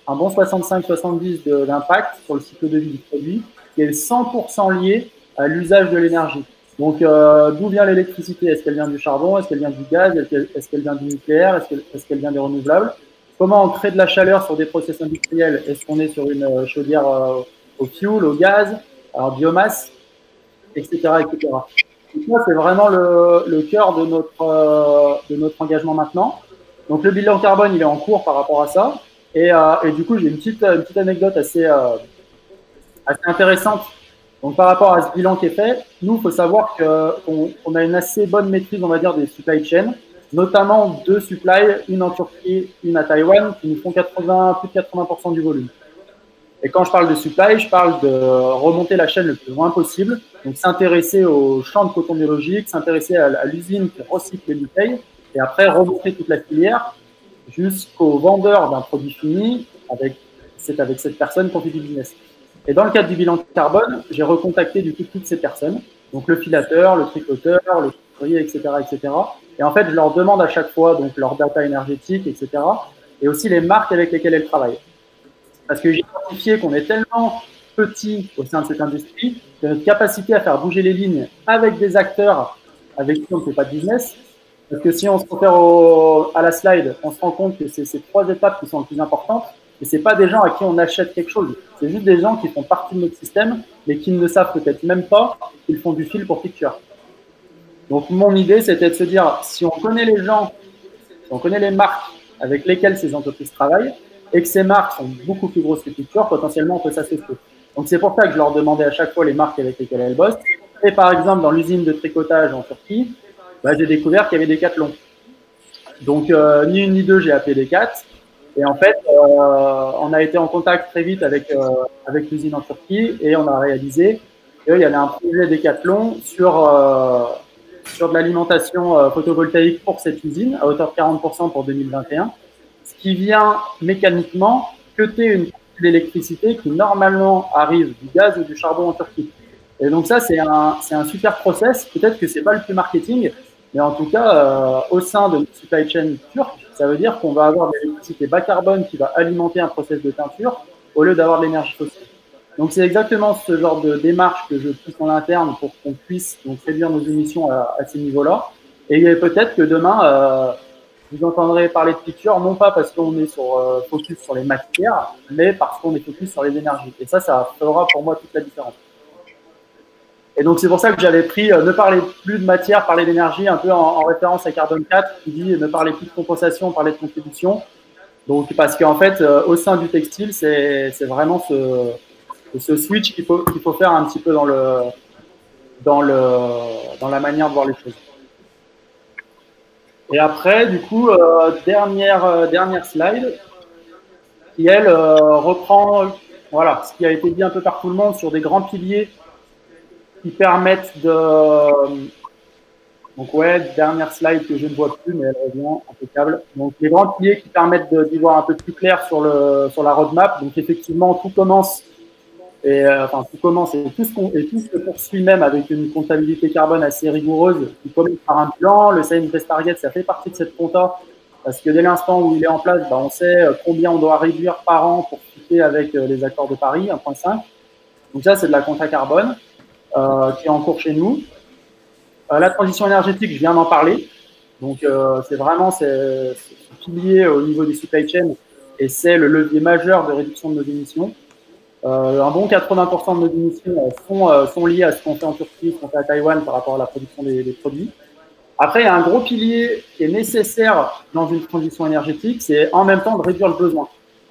65-70 d'impact sur le cycle de vie du produit, qui est 100% lié à l'usage de l'énergie. Donc, d'où vient l'électricité? Est-ce qu'elle vient du charbon? Est-ce qu'elle vient du gaz? Est-ce qu'elle vient du nucléaire? Est-ce qu'elle vient des renouvelables? Comment on crée de la chaleur sur des process industriels? Est-ce qu'on est sur une chaudière au fioul, au gaz, alors biomasse, etc., etc. Donc ça, c'est vraiment le cœur de notre engagement maintenant. Donc, le bilan carbone, il est en cours par rapport à ça. Et du coup, j'ai une petite anecdote assez intéressante. Donc, par rapport à ce bilan qui est fait, nous, il faut savoir qu'on a une assez bonne maîtrise, on va dire, des supply chains, notamment 2 supply, une en Turquie, une à Taïwan, qui nous font plus de 80% du volume. Et quand je parle de supply, je parle de remonter la chaîne le plus loin possible, donc s'intéresser aux champs de coton biologique, s'intéresser à l'usine qui recycle les bouteilles, et après remonter toute la filière jusqu'au vendeur d'un produit fini, c'est avec cette personne qu'on fait du business. Et dans le cadre du bilan carbone, j'ai recontacté du coup toutes ces personnes, donc le filateur, le tricoteur, le couturier, etc., etc. Et en fait, je leur demande à chaque fois donc leur data énergétique, etc., et aussi les marques avec lesquelles elles travaillent. Parce que j'ai identifié qu'on est tellement petit au sein de cette industrie que notre capacité à faire bouger les lignes avec des acteurs avec qui on ne fait pas de business, parce que si on se réfère à la slide, on se rend compte que c'est ces 3 étapes qui sont les plus importantes. Et ce n'est pas des gens à qui on achète quelque chose. C'est juste des gens qui font partie de notre système, mais qui ne le savent peut-être même pas qu'ils font du fil pour Picture. Donc, mon idée, c'était de se dire, si on connaît les gens, si on connaît les marques avec lesquelles ces entreprises travaillent, et que ces marques sont beaucoup plus grosses que Picture, potentiellement, on peut s'associer. Donc, c'est pour ça que je leur demandais à chaque fois les marques avec lesquelles elles bossent. Et par exemple, dans l'usine de tricotage en Turquie, j'ai découvert qu'il y avait Decathlon. Donc, ni une ni deux, j'ai appelé Decat. Et en fait, on a été en contact très vite avec l'usine en Turquie et on a réalisé qu'il y avait un projet Decathlon sur de l'alimentation photovoltaïque pour cette usine à hauteur de 40% pour 2021, ce qui vient mécaniquement cuter une partie d'électricité qui normalement arrive du gaz ou du charbon en Turquie. Et donc ça, c'est un super process. Peut-être que c'est pas le plus marketing, mais en tout cas, au sein de notre supply chain turque, ça veut dire qu'on va avoir de l'électricité bas carbone qui va alimenter un process de teinture au lieu d'avoir de l'énergie fossile. Donc, c'est exactement ce genre de démarche que je pousse en interne pour qu'on puisse donc réduire nos émissions à ces niveaux-là. Et peut-être que demain, vous entendrez parler de picture, non pas parce qu'on est focus sur les matières, mais parce qu'on est focus sur les énergies. Et ça fera pour moi toute la différence. Et donc, c'est pour ça que j'avais pris ne parlez plus de matière, parler d'énergie, un peu en référence à Carbone 4, qui dit ne parlez plus de compensation, parlez de contribution. Donc, parce qu'en fait, au sein du textile, c'est vraiment ce switch qu'il faut faire un petit peu dans la manière de voir les choses. Et après, du coup, dernière slide, qui, elle, reprend voilà, ce qui a été dit un peu par tout le monde sur des grands piliers qui permettent de… Donc, ouais, dernière slide que je ne vois plus, mais elle revient, impeccable. Donc, les grands piliers qui permettent d'y voir un peu plus clair sur la roadmap. Donc, effectivement, tout commence et tout se poursuit même avec une comptabilité carbone assez rigoureuse qui commence par un plan. Le Science Based Target, ça fait partie de cette compta parce que dès l'instant où il est en place, on sait combien on doit réduire par an pour fitter avec les accords de Paris, 1,5. Donc ça, c'est de la compta carbone qui est en cours chez nous. La transition énergétique, je viens d'en parler. Donc, c'est vraiment ce pilier au niveau des supply chains et c'est le levier majeur de réduction de nos émissions. Un bon 80% de nos émissions sont liées à ce qu'on fait en Turquie, ce qu'on fait à Taïwan par rapport à la production des produits. Après, il y a un gros pilier qui est nécessaire dans une transition énergétique, c'est en même temps de réduire le besoin.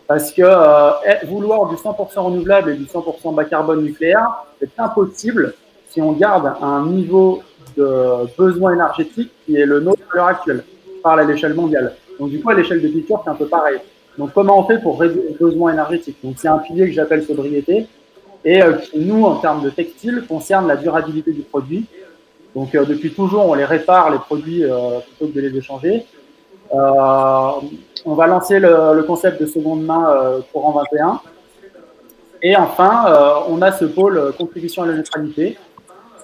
Parce que vouloir du 100% renouvelable et du 100% bas carbone nucléaire, c'est impossible si on garde un niveau de besoin énergétique qui est le nôtre à l'heure actuelle, par à l'échelle mondiale. Donc, du coup, à l'échelle de picture, c'est un peu pareil. Donc, comment on fait pour réduire le besoin énergétique? Donc, c'est un pilier que j'appelle sobriété et qui, nous, en termes de textile, concerne la durabilité du produit. Donc, depuis toujours, on les répare, les produits, plutôt que de les échanger. On va lancer le concept de seconde main courant 21. Et enfin, on a ce pôle contribution à la neutralité,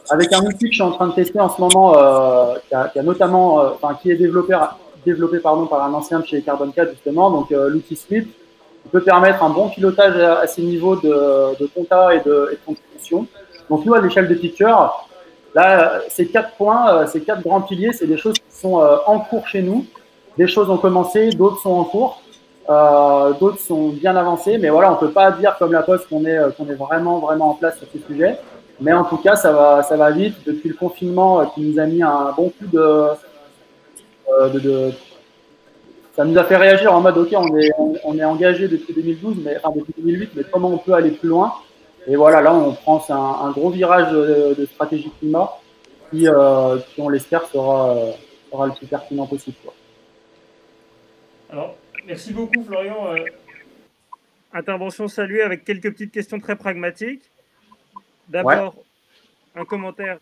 avec un outil que je suis en train de tester en ce moment, qui est développé par un ancien de chez Carbone 4 justement, donc l'outil Sweep, qui peut permettre un bon pilotage à ces niveaux de compta et de contribution. Donc nous, à l'échelle de picture, là, ces 4 points, ces 4 grands piliers, c'est des choses qui sont en cours chez nous. Des choses ont commencé, d'autres sont en cours, d'autres sont bien avancées, mais voilà, on ne peut pas dire comme la Poste qu'on est vraiment en place sur ce sujet. Mais en tout cas, ça va vite. Depuis le confinement qui nous a mis un bon coup ça nous a fait réagir en mode, OK, on est engagé depuis 2012, depuis 2008, mais comment on peut aller plus loin? Et voilà, là, on prend un gros virage de stratégie climat qui on l'espère, sera le plus pertinent possible, quoi. Alors, merci beaucoup, Florian. Intervention saluée avec quelques petites questions très pragmatiques. D'abord, un commentaire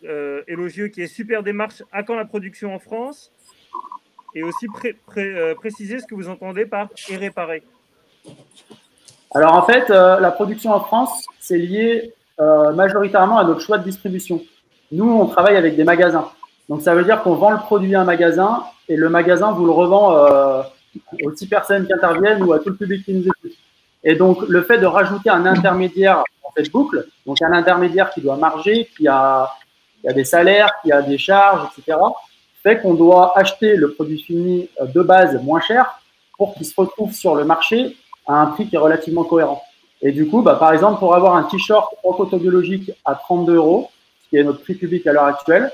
élogieux qui est super démarche. À quand la production en France? Et aussi préciser ce que vous entendez par et réparer. Alors en fait, la production en France, c'est lié majoritairement à notre choix de distribution. Nous, on travaille avec des magasins. Donc ça veut dire qu'on vend le produit à un magasin et le magasin vous le revend aux 6 personnes qui interviennent ou à tout le public qui nous écoute. Et donc le fait de rajouter un intermédiaire dans cette boucle, donc un intermédiaire qui doit marger, qui a des salaires, qui a des charges, etc., fait qu'on doit acheter le produit fini de base moins cher pour qu'il se retrouve sur le marché à un prix qui est relativement cohérent. Et du coup, par exemple, pour avoir un t-shirt franco-biologique à 32 €, ce qui est notre prix public à l'heure actuelle,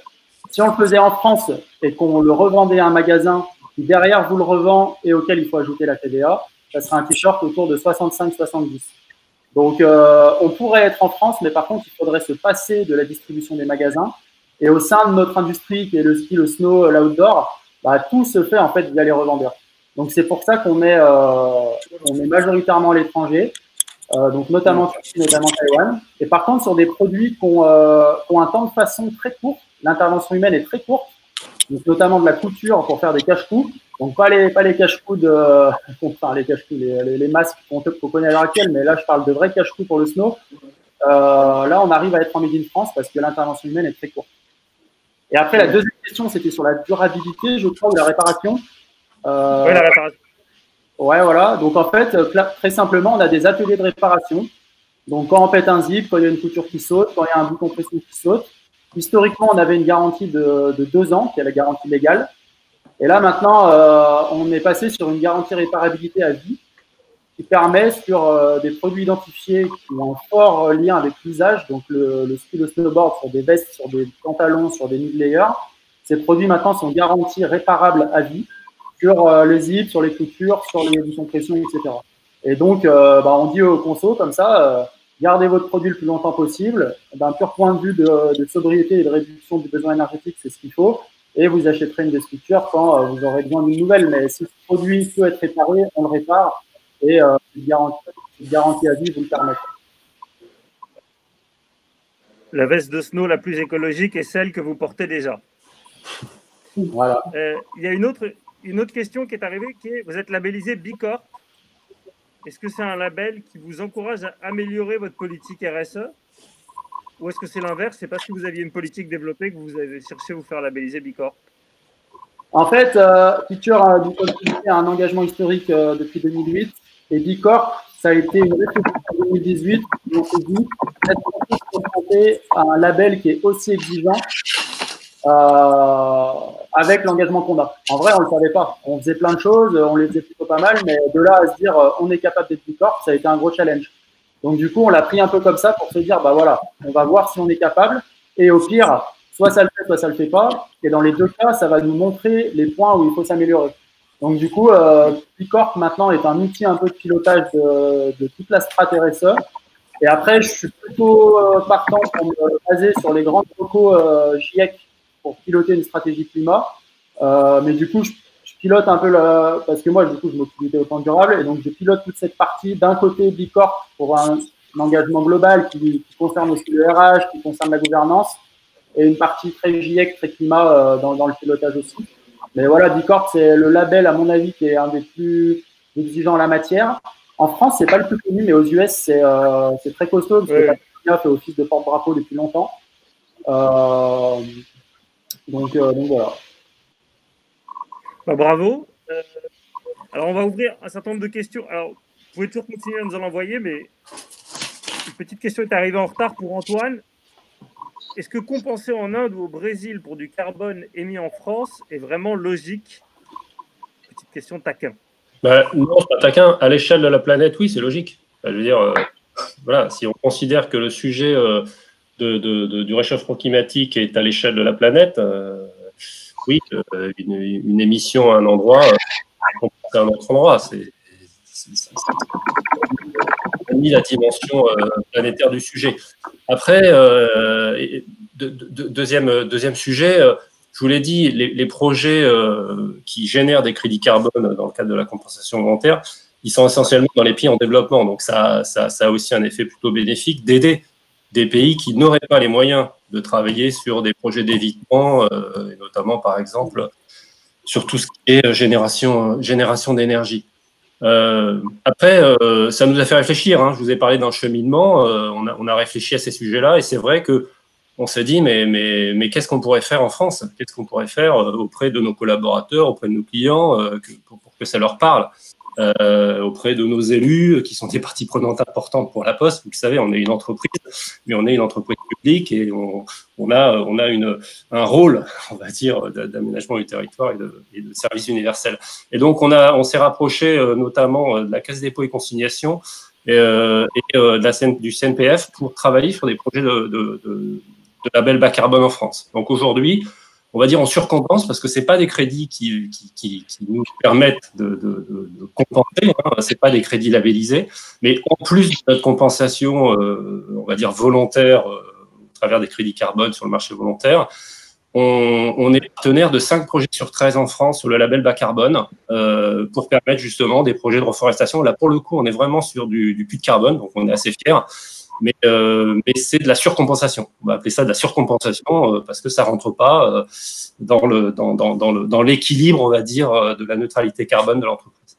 si on le faisait en France et qu'on le revendait à un magasin qui derrière vous le revend et auquel il faut ajouter la TVA, ça sera un t-shirt autour de 65-70. Donc, on pourrait être en France, mais par contre, il faudrait se passer de la distribution des magasins. Et au sein de notre industrie, qui est le ski, le snow, l'outdoor, tout se fait en fait via les revendeurs. Donc, c'est pour ça qu'on est majoritairement à l'étranger, donc notamment Turquie, notamment Taïwan. Et par contre, sur des produits qui ont un temps de façon très court, l'intervention humaine est très courte, donc notamment de la couture pour faire des cache-cous. Donc, pas les cache-cous les masques qu'on connaît à l'heure actuelle, mais là, je parle de vrais cache-cous pour le snow. Là, on arrive à être en Made in France parce que l'intervention humaine est très courte. Et après, la deuxième question, c'était sur la durabilité, je crois, ou la réparation. Oui, la réparation. Ouais, voilà. Donc, en fait, très simplement, on a des ateliers de réparation. Donc, quand on pète un zip, quand il y a une couture qui saute, quand il y a un bout de compression qui saute. Historiquement, on avait une garantie de 2 ans, qui est la garantie légale. Et là, maintenant, on est passé sur une garantie réparabilité à vie qui permet sur des produits identifiés qui ont un fort lien avec l'usage, donc le ski, le snowboard, sur des vestes, sur des pantalons, sur des mid-layers. Ces produits maintenant sont garantis réparables à vie sur les zips, sur les coutures, sur les décompressions, etc. Et donc, on dit aux consos comme ça, gardez votre produit le plus longtemps possible. D'un pur point de vue de sobriété et de réduction du besoin énergétique, c'est ce qu'il faut. Et vous achèterez une des structures quand vous aurez besoin d'une nouvelle. Mais si ce produit peut être réparé, on le répare. Et une garantie à vie vous le permettre. La veste de snow la plus écologique est celle que vous portez déjà. Voilà. Il y a une autre question qui est arrivée, qui est, vous êtes labellisé B Corp. Est-ce que c'est un label qui vous encourage à améliorer votre politique RSE? Ou est-ce que c'est l'inverse? C'est parce que vous aviez une politique développée que vous avez cherché à vous faire labelliser B Corp? En fait, Future a un engagement historique depuis 2008. Et B Corp, ça a été une réflexion en 2018. On s'est dit, être confronté à un label qui est aussi exigeant avec l'engagement qu'on a. En vrai, on ne le savait pas. On faisait plein de choses, on les faisait plutôt pas mal, mais de là à se dire on est capable d'être B Corp, ça a été un gros challenge. Donc du coup, on l'a pris un peu comme ça pour se dire, bah voilà, on va voir si on est capable. Et au pire, soit ça le fait, soit ça le fait pas. Et dans les deux cas, ça va nous montrer les points où il faut s'améliorer. Donc du coup, B Corp maintenant est un outil un peu de pilotage de toute la strate RSE. Et après, je suis plutôt partant pour me baser sur les grands locaux GIEC pour piloter une stratégie climat. Mais du coup, je pilote un peu parce que moi, du coup, je m'occupe du développement durable et donc je pilote toute cette partie d'un côté B Corp pour un engagement global qui concerne aussi le RH, qui concerne la gouvernance et une partie très GIEC, très climat dans le pilotage aussi. Mais voilà, B Corp, c'est le label, à mon avis, qui est un des plus exigeants en la matière. En France, c'est pas le plus connu, mais aux US, c'est très costaud parce que California fait office de porte-drapeau depuis longtemps. Donc voilà. Bah, bravo. Alors, on va ouvrir un certain nombre de questions. Alors, vous pouvez toujours continuer à nous en envoyer, mais une petite question est arrivée en retard pour Antoine. Est-ce que compenser en Inde ou au Brésil pour du carbone émis en France est vraiment logique? Petite question taquin. Non, c'est pas taquin. À l'échelle de la planète, oui, c'est logique. Je veux dire, voilà, si on considère que le sujet du réchauffement climatique est à l'échelle de la planète, oui, une émission à un endroit, à un autre endroit, c'est mis la dimension planétaire du sujet. Après, deuxième sujet, je vous l'ai dit, les projets qui génèrent des crédits carbone dans le cadre de la compensation volontaire, ils sont essentiellement dans les pays en développement. Donc, ça a aussi un effet plutôt bénéfique d'aider des pays qui n'auraient pas les moyens de travailler sur des projets d'évitement, et notamment, par exemple, sur tout ce qui est génération d'énergie. Après, ça nous a fait réfléchir. Hein. Je vous ai parlé d'un cheminement. On a réfléchi à ces sujets-là et c'est vrai que on s'est dit mais qu'est-ce qu'on pourrait faire en France? Qu'est-ce qu'on pourrait faire auprès de nos collaborateurs, auprès de nos clients, pour que ça leur parle, auprès de nos élus qui sont des parties prenantes importantes pour la Poste. Vous le savez, on est une entreprise, mais on est une entreprise publique et on a un rôle, on va dire, d'aménagement du territoire et de service universel. Et donc, on s'est rapproché notamment de la Caisse des dépôts et consignations et du CNPF pour travailler sur des projets de label bas carbone en France. Donc aujourd'hui, on va dire on surcompense parce que c'est pas des crédits qui nous permettent de compenser, hein, c'est pas des crédits labellisés, mais en plus de notre compensation, on va dire volontaire, au travers des crédits carbone sur le marché volontaire, on est partenaire de 5 projets sur 13 en France sur le label bas carbone pour permettre justement des projets de reforestation. Là, pour le coup, on est vraiment sur du puits de carbone, donc on est assez fiers. Mais c'est de la surcompensation. On va appeler ça de la surcompensation parce que ça rentre pas dans l'équilibre, on va dire, de la neutralité carbone de l'entreprise.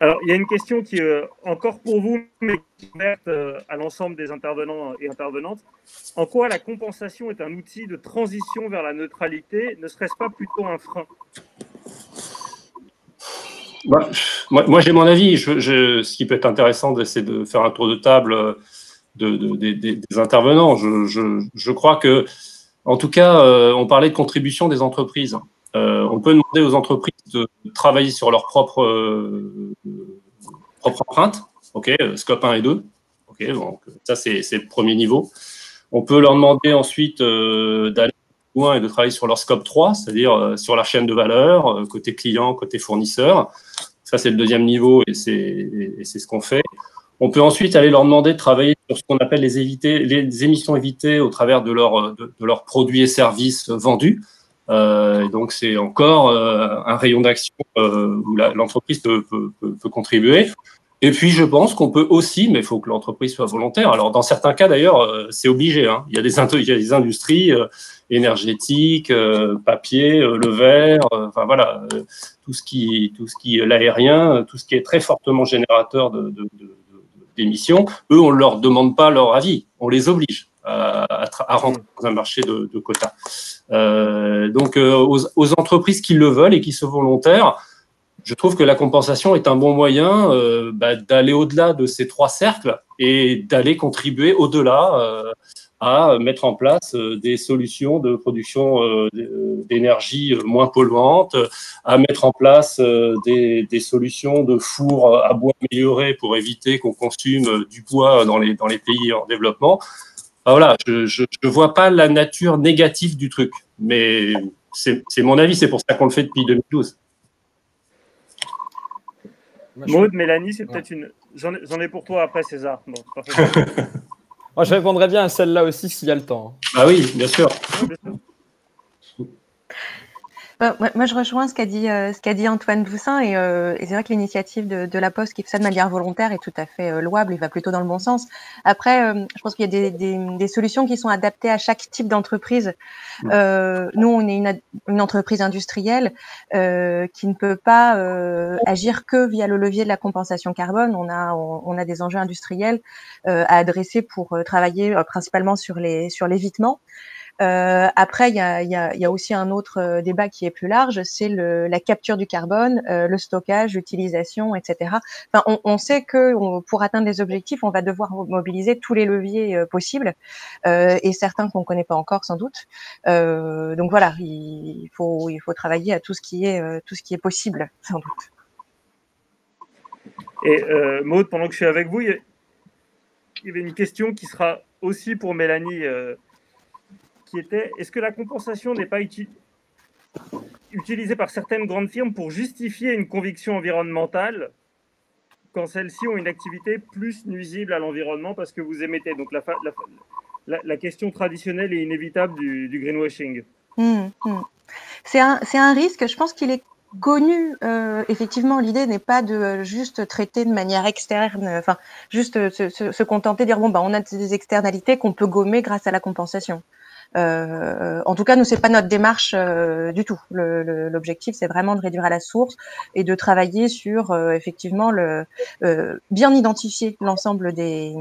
Alors, il y a une question qui est encore pour vous, mais qui est ouverte à l'ensemble des intervenants et intervenantes. En quoi la compensation est un outil de transition vers la neutralité? Ne serait-ce pas plutôt un frein? Moi, j'ai mon avis. Ce qui peut être intéressant, c'est de faire un tour de table des intervenants. Je crois que En tout cas, on parlait de contribution des entreprises. On peut demander aux entreprises de travailler sur leur propre empreinte, ok, scope 1 et 2. Ok, donc ça, c'est le premier niveau. On peut leur demander ensuite d'aller plus loin et de travailler sur leur scope 3, c'est-à-dire sur la chaîne de valeur, côté client, côté fournisseur. Ça, c'est le deuxième niveau et c'est ce qu'on fait. On peut ensuite aller leur demander de travailler sur ce qu'on appelle les émissions évitées au travers de leurs produits et services vendus. Donc, c'est encore un rayon d'action où l'entreprise peut contribuer. Et puis, je pense qu'on peut aussi, mais il faut que l'entreprise soit volontaire. Alors, dans certains cas, d'ailleurs, c'est obligé. Hein. Il y a des industries énergétiques, papier, le verre, enfin voilà, tout ce qui l'aérien, tout ce qui est très fortement générateur d'émissions. Eux, on ne leur demande pas leur avis, on les oblige à rentrer dans un marché de quotas. Donc, aux entreprises qui le veulent et qui sont volontaires, je trouve que la compensation est un bon moyen d'aller au-delà de ces trois cercles et d'aller contribuer au-delà à mettre en place des solutions de production d'énergie moins polluantes, à mettre en place des solutions de fours à bois améliorés pour éviter qu'on consomme du bois dans les pays en développement. Voilà, je ne vois pas la nature négative du truc, mais c'est mon avis, c'est pour ça qu'on le fait depuis 2012. Maud, Mélanie, c'est peut-être une. J'en ai pour toi après, César. Bon, moi, je répondrai bien à celle-là aussi s'il y a le temps. Ah oui, bien sûr. Oui, bien sûr. Moi, je rejoins ce qu'a dit Antoine Doussin et c'est vrai que l'initiative de la Poste qui fait ça de manière volontaire est tout à fait louable et va plutôt dans le bon sens. Après, je pense qu'il y a des solutions qui sont adaptées à chaque type d'entreprise. Nous, on est une entreprise industrielle qui ne peut pas agir que via le levier de la compensation carbone. On a des enjeux industriels à adresser pour travailler principalement sur l'évitement. Après, il y a aussi un autre débat qui est plus large, c'est la capture du carbone, le stockage, l'utilisation, etc. Enfin, on sait que pour atteindre les objectifs, on va devoir mobiliser tous les leviers possibles et certains qu'on ne connaît pas encore sans doute. Donc voilà, il faut travailler à tout ce qui est possible sans doute. Et Maud, pendant que je suis avec vous, il y avait une question qui sera aussi pour Mélanie. Qui était, est-ce que la compensation n'est pas utilisée par certaines grandes firmes pour justifier une conviction environnementale quand celles-ci ont une activité plus nuisible à l'environnement parce que vous émettez? Donc la question traditionnelle et inévitable du greenwashing. C'est un risque, je pense qu'il est connu. Effectivement, l'idée n'est pas de juste traiter de manière externe, enfin juste se contenter de dire bon on a des externalités qu'on peut gommer grâce à la compensation. En tout cas, nous, c'est pas notre démarche du tout. L'objectif, c'est vraiment de réduire à la source et de travailler sur effectivement bien identifier l'ensemble des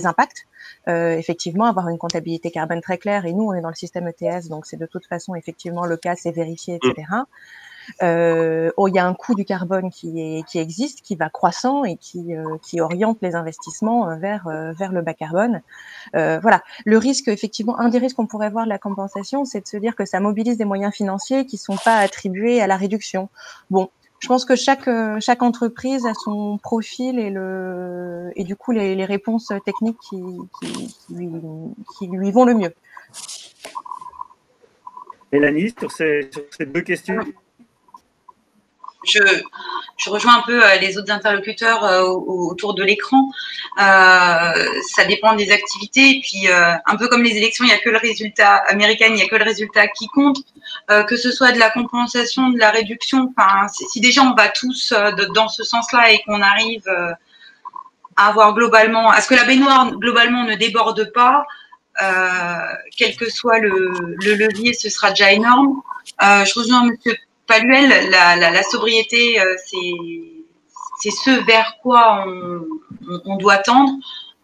impacts. Effectivement, avoir une comptabilité carbone très claire. Et nous, on est dans le système ETS, donc c'est de toute façon effectivement le cas, c'est vérifié, etc. Il y a un coût du carbone qui existe, qui va croissant et qui oriente les investissements vers le bas carbone. Voilà. Le risque, effectivement, un des risques qu'on pourrait voir de la compensation, c'est de se dire que ça mobilise des moyens financiers qui sont pas attribués à la réduction. Bon. Je pense que chaque entreprise a son profil et du coup les réponses techniques qui lui vont le mieux. Mélanie, sur ces deux questions. Je rejoins un peu les autres interlocuteurs autour de l'écran. Ça dépend des activités. Et puis, un peu comme les élections, il n'y a que le résultat américain, il n'y a que le résultat qui compte. Que ce soit de la compensation, de la réduction. Enfin, si déjà on va tous dans ce sens-là et qu'on arrive à avoir globalement, à ce que la baignoire globalement ne déborde pas, quel que soit le levier, ce sera déjà énorme. Je rejoins Monsieur Paluel, la sobriété, c'est ce vers quoi on doit tendre.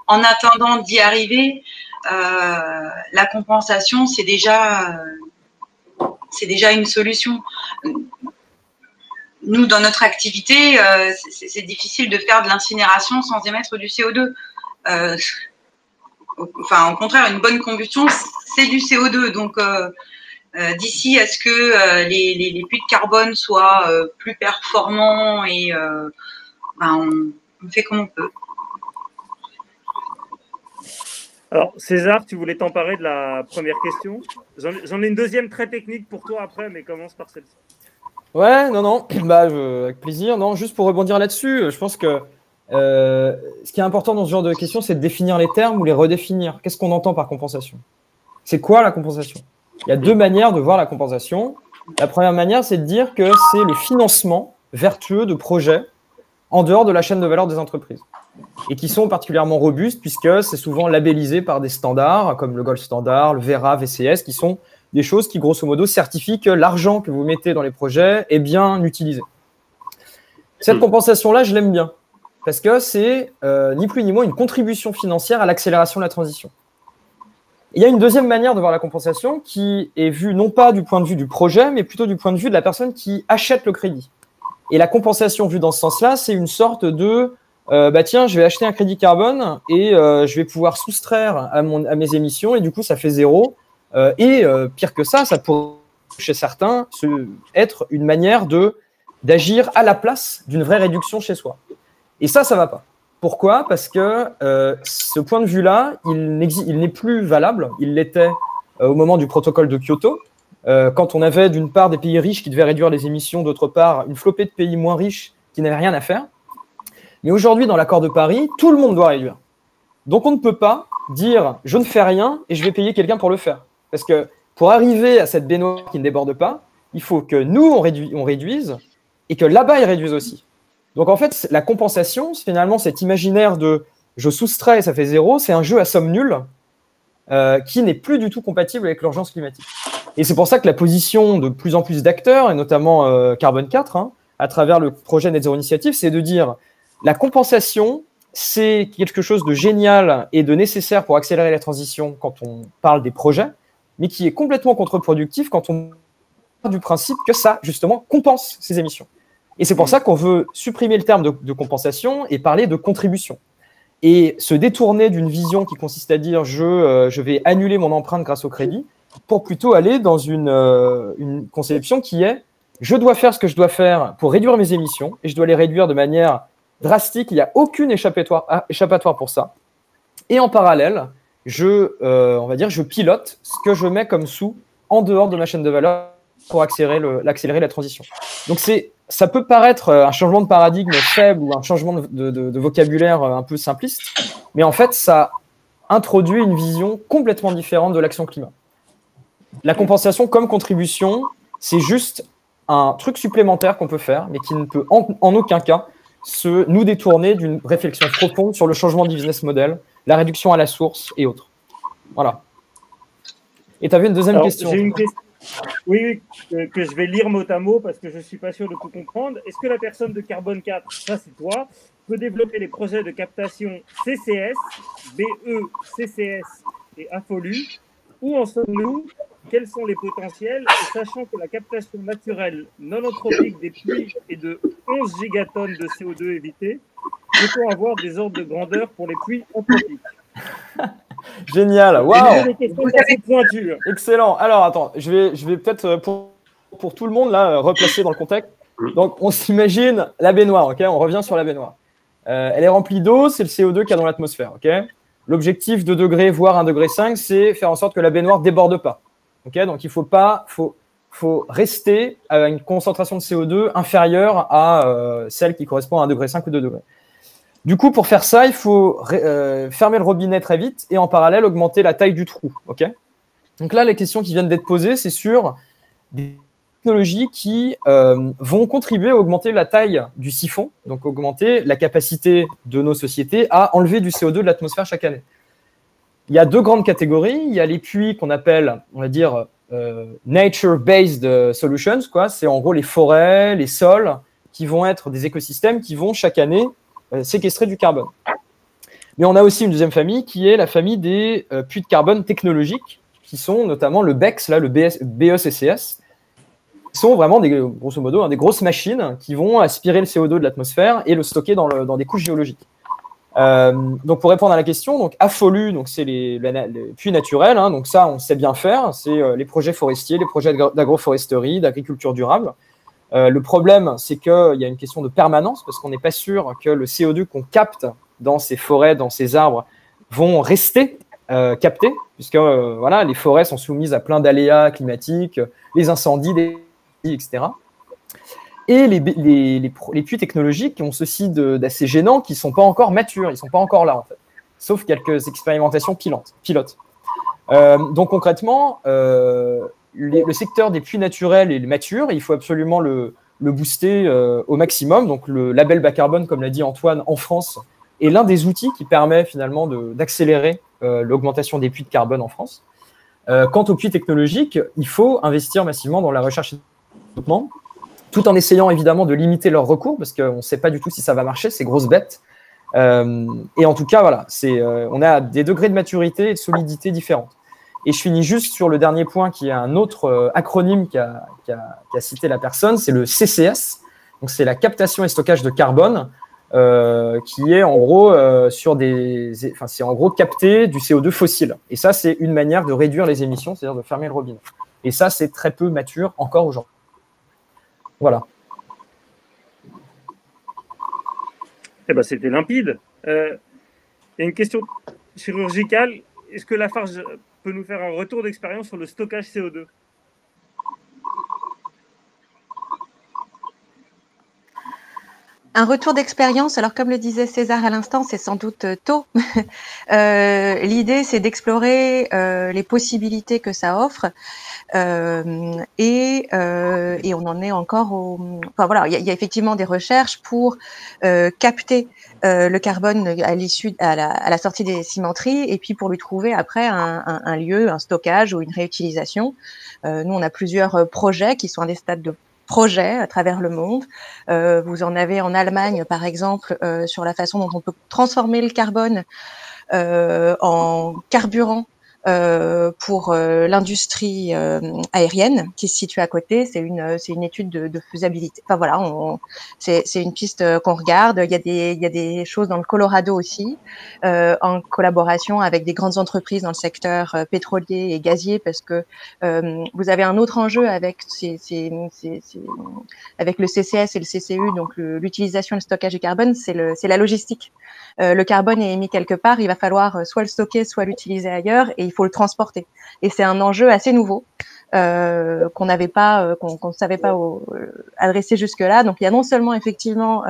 En attendant d'y arriver, la compensation, c'est déjà une solution. Nous, dans notre activité, c'est difficile de faire de l'incinération sans émettre du CO2. au contraire, une bonne combustion, c'est du CO2. Donc, d'ici à ce que les puits de carbone soient plus performants et on fait comme on peut. Alors, César, tu voulais t'emparer de la première question. J'en ai une deuxième très technique pour toi après, mais commence par celle-ci. Ouais, non, avec plaisir. Non, juste pour rebondir là-dessus, je pense que ce qui est important dans ce genre de questions, c'est de définir les termes ou les redéfinir. Qu'est-ce qu'on entend par compensation? C'est quoi la compensation? Il y a deux manières de voir la compensation. La première manière, c'est de dire que c'est le financement vertueux de projets en dehors de la chaîne de valeur des entreprises et qui sont particulièrement robustes puisque c'est souvent labellisé par des standards comme le Gold Standard, le Verra, VCS, qui sont des choses qui, grosso modo, certifient que l'argent que vous mettez dans les projets est bien utilisé. Cette compensation-là, je l'aime bien parce que c'est ni plus ni moins une contribution financière à l'accélération de la transition. Il y a une deuxième manière de voir la compensation qui est vue non pas du point de vue du projet, mais plutôt du point de vue de la personne qui achète le crédit. Et la compensation vue dans ce sens-là, c'est une sorte de tiens, je vais acheter un crédit carbone et je vais pouvoir soustraire à mes émissions et du coup, ça fait zéro. Pire que ça pourrait, chez certains, être une manière d'agir à la place d'une vraie réduction chez soi. Et ça va pas. Pourquoi? Parce que ce point de vue-là, il n'est plus valable. Il l'était au moment du protocole de Kyoto, quand on avait d'une part des pays riches qui devaient réduire les émissions, d'autre part une flopée de pays moins riches qui n'avaient rien à faire. Mais aujourd'hui, dans l'accord de Paris, tout le monde doit réduire. Donc on ne peut pas dire je ne fais rien et je vais payer quelqu'un pour le faire. Parce que pour arriver à cette baignoire qui ne déborde pas, il faut que nous, on réduise et que là-bas, ils réduisent aussi. Donc en fait, la compensation, finalement, cet imaginaire de je soustrais et ça fait zéro, c'est un jeu à somme nulle qui n'est plus du tout compatible avec l'urgence climatique. Et c'est pour ça que la position de plus en plus d'acteurs, et notamment Carbone 4, à travers le projet Net Zero Initiative, c'est de dire la compensation, c'est quelque chose de génial et de nécessaire pour accélérer la transition quand on parle des projets, mais qui est complètement contre-productif quand on part du principe que ça, justement, compense ces émissions. Et c'est pour ça qu'on veut supprimer le terme de compensation et parler de contribution. Et se détourner d'une vision qui consiste à dire je vais annuler mon empreinte grâce au crédit, pour plutôt aller dans une conception qui est je dois faire ce que je dois faire pour réduire mes émissions et je dois les réduire de manière drastique. Il n'y a aucune échappatoire pour ça. Et en parallèle, je pilote ce que je mets comme sous en dehors de ma chaîne de valeur pour accélérer la transition. Donc ça peut paraître un changement de paradigme faible ou un changement de vocabulaire un peu simpliste, mais en fait, ça introduit une vision complètement différente de l'action climat. La compensation comme contribution, c'est juste un truc supplémentaire qu'on peut faire, mais qui ne peut en aucun cas nous détourner d'une réflexion profonde sur le changement de business model, la réduction à la source et autres. Voilà. Et tu avais une deuxième question. J'ai une question. Oui, que je vais lire mot à mot parce que je ne suis pas sûr de tout comprendre. Est-ce que la personne de Carbone 4, ça c'est toi, peut développer les projets de captation CCS, BE, CCS et AFOLU? Où en sommes-nous? Quels sont les potentiels? Et sachant que la captation naturelle non anthropique des pluies est de 11 gigatonnes de CO2 évité, peut-on avoir des ordres de grandeur pour les pluies anthropiques? Génial, waouh! Pointure. Excellent. Alors attends, je vais peut-être pour tout le monde là replacer dans le contexte. Donc on s'imagine la baignoire, ok? On revient sur la baignoire. Elle est remplie d'eau, c'est le CO2 qu'il y a dans l'atmosphère, ok? L'objectif 2 degrés voire 1,5 degré, c'est faire en sorte que la baignoire déborde pas, ok? Donc il faut rester à une concentration de CO2 inférieure à celle qui correspond à 1,5 degré ou 2 degrés. Du coup, pour faire ça, il faut fermer le robinet très vite et en parallèle augmenter la taille du trou. Okay. Donc là, les questions qui viennent d'être posées, c'est sur des technologies qui vont contribuer à augmenter la taille du siphon, donc augmenter la capacité de nos sociétés à enlever du CO2 de l'atmosphère chaque année. Il y a deux grandes catégories. Il y a les puits qu'on appelle, on va dire, nature-based solutions, quoi. C'est en gros les forêts, les sols, qui vont être des écosystèmes qui vont chaque année séquestrer du carbone. Mais on a aussi une deuxième famille qui est la famille des puits de carbone technologiques, qui sont notamment le BECCS, là, le BECCS, qui sont vraiment, grosso modo, des grosses machines qui vont aspirer le CO2 de l'atmosphère et le stocker dans des couches géologiques. Donc, pour répondre à la question, donc AFOLU, donc c'est les puits naturels, hein, donc ça, on sait bien faire, c'est les projets forestiers, les projets d'agroforesterie, d'agriculture durable. Le problème, c'est qu'il y a une question de permanence, parce qu'on n'est pas sûr que le CO2 qu'on capte dans ces forêts, dans ces arbres, vont rester captés, puisque voilà, les forêts sont soumises à plein d'aléas climatiques, les incendies, etc. Et les puits technologiques ont ceci d'assez gênant, qui ne sont pas encore matures, ils ne sont pas encore là, en fait, sauf quelques expérimentations pilotes. Donc concrètement, le secteur des puits naturels est mature, et il faut absolument le booster au maximum. Donc le label bas carbone, comme l'a dit Antoine, en France, est l'un des outils qui permet finalement d'accélérer l'augmentation des puits de carbone en France. Quant aux puits technologiques, il faut investir massivement dans la recherche et développement, tout en essayant évidemment de limiter leur recours, parce qu'on ne sait pas du tout si ça va marcher, ces grosses bêtes. Et en tout cas, voilà, on a des degrés de maturité et de solidité différents. Et je finis juste sur le dernier point, qui est un autre acronyme qu'a cité la personne, c'est le CCS. Donc, c'est la captation et stockage de carbone, qui est en gros c'est en gros capter du CO2 fossile. Et ça, c'est une manière de réduire les émissions, c'est-à-dire de fermer le robinet. Et ça, c'est très peu mature encore aujourd'hui. Voilà. Eh ben, c'était limpide. Il y a une question chirurgicale. Est-ce que Lafarge peut nous faire un retour d'expérience sur le stockage CO2? Un retour d'expérience, alors comme le disait César à l'instant, c'est sans doute tôt. L'idée, c'est d'explorer les possibilités que ça offre. Et on en est encore enfin voilà, il y a effectivement des recherches pour capter le carbone à la sortie des cimenteries, et puis pour lui trouver après un lieu, un stockage ou une réutilisation. Nous, on a plusieurs projets qui sont à des stades de projets à travers le monde. Vous en avez en Allemagne, par exemple, sur la façon dont on peut transformer le carbone en carburant pour l'industrie aérienne qui se situe à côté. C'est une étude de faisabilité. Enfin voilà, c'est une piste qu'on regarde. Il y a des choses dans le Colorado aussi, en collaboration avec des grandes entreprises dans le secteur pétrolier et gazier, parce que vous avez un autre enjeu avec avec le CCS et le CCU, donc l'utilisation et le stockage du carbone, c'est la logistique. Le carbone est émis quelque part, il va falloir soit le stocker, soit l'utiliser ailleurs, et il faut le transporter. Et c'est un enjeu assez nouveau qu'on n'avait pas, qu'on ne savait pas adresser jusque-là. Donc il y a non seulement effectivement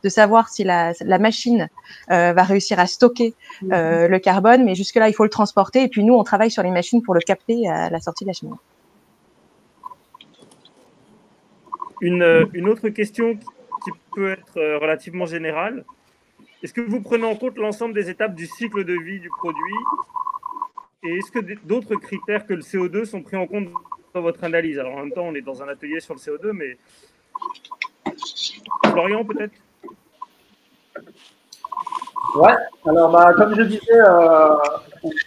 de savoir si la machine va réussir à stocker le carbone, mais jusque-là il faut le transporter. Et puis nous, on travaille sur les machines pour le capter à la sortie de la cheminée. Une autre question qui peut être relativement générale. Est-ce que vous prenez en compte l'ensemble des étapes du cycle de vie du produit? Et est-ce que d'autres critères que le CO2 sont pris en compte dans votre analyse? Alors en même temps, on est dans un atelier sur le CO2, mais Florian peut-être? Ouais, alors comme je disais,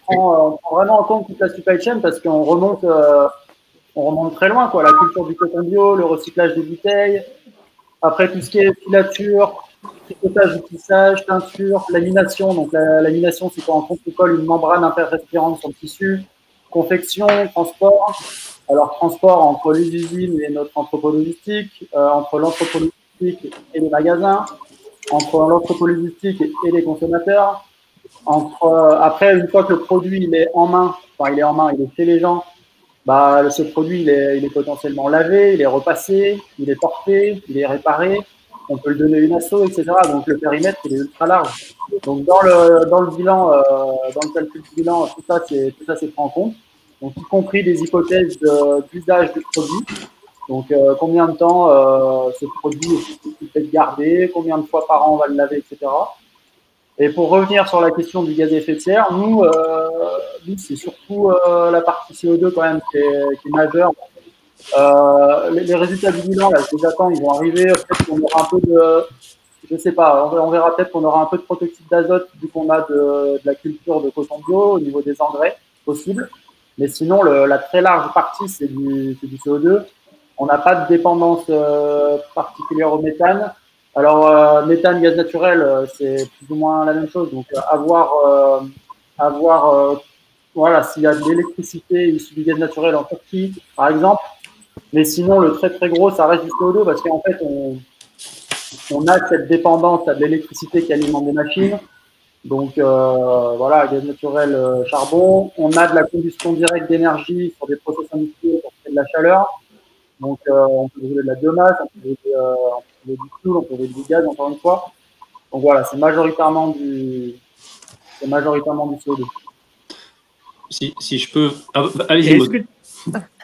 on prend vraiment en compte toute la supply chain, parce qu'on remonte très loin, quoi. La culture du coton bio, le recyclage des bouteilles, après tout ce qui est filature, tricotage ou tissage, teinture, lamination. Donc la lamination, c'est quand on colle une membrane interrespirante sur le tissu. Confection, transport. Alors transport entre les usines et notre entrepôt logistique, entre l'entrepôt logistique et les magasins, entre l'entrepôt logistique et les consommateurs. Après, une fois que le produit il est en main, il est chez les gens, ce produit il est potentiellement lavé, il est repassé, il est porté, il est réparé. On peut le donner une asso, etc. Donc le périmètre il est ultra large. Donc dans le bilan, dans le calcul du bilan, tout ça c'est pris en compte. Donc y compris des hypothèses d'usage du produit. Donc combien de temps ce produit est être gardé, combien de fois par an on va le laver, etc. Et pour revenir sur la question du gaz à effet de serre, nous c'est surtout la partie CO2 quand même qui est majeure. Les résultats du bilan, là, je les attends, ils vont arriver. Peut-être qu'on aura un peu je sais pas, on verra peut-être qu'on aura un peu de protoxyde d'azote vu qu'on a de la culture de coton bio au niveau des engrais possibles. Mais sinon, la très large partie, c'est du CO2. On n'a pas de dépendance particulière au méthane. Alors, méthane, gaz naturel, c'est plus ou moins la même chose. Donc, voilà, s'il y a de l'électricité issue du gaz naturel en Turquie, par exemple. Mais sinon, le très très gros, ça reste du CO2 parce qu'en fait, on a cette dépendance à de l'électricité qui alimente des machines. Donc, voilà, gaz naturel, charbon. On a de la combustion directe d'énergie sur des process industriels pour créer de la chaleur. Donc, on peut brûler de la biomasse, on peut brûler du fuel, on peut brûler du gaz, encore une fois. Donc, voilà, c'est majoritairement du CO2. Si je peux… Ah, allez-y, Maud.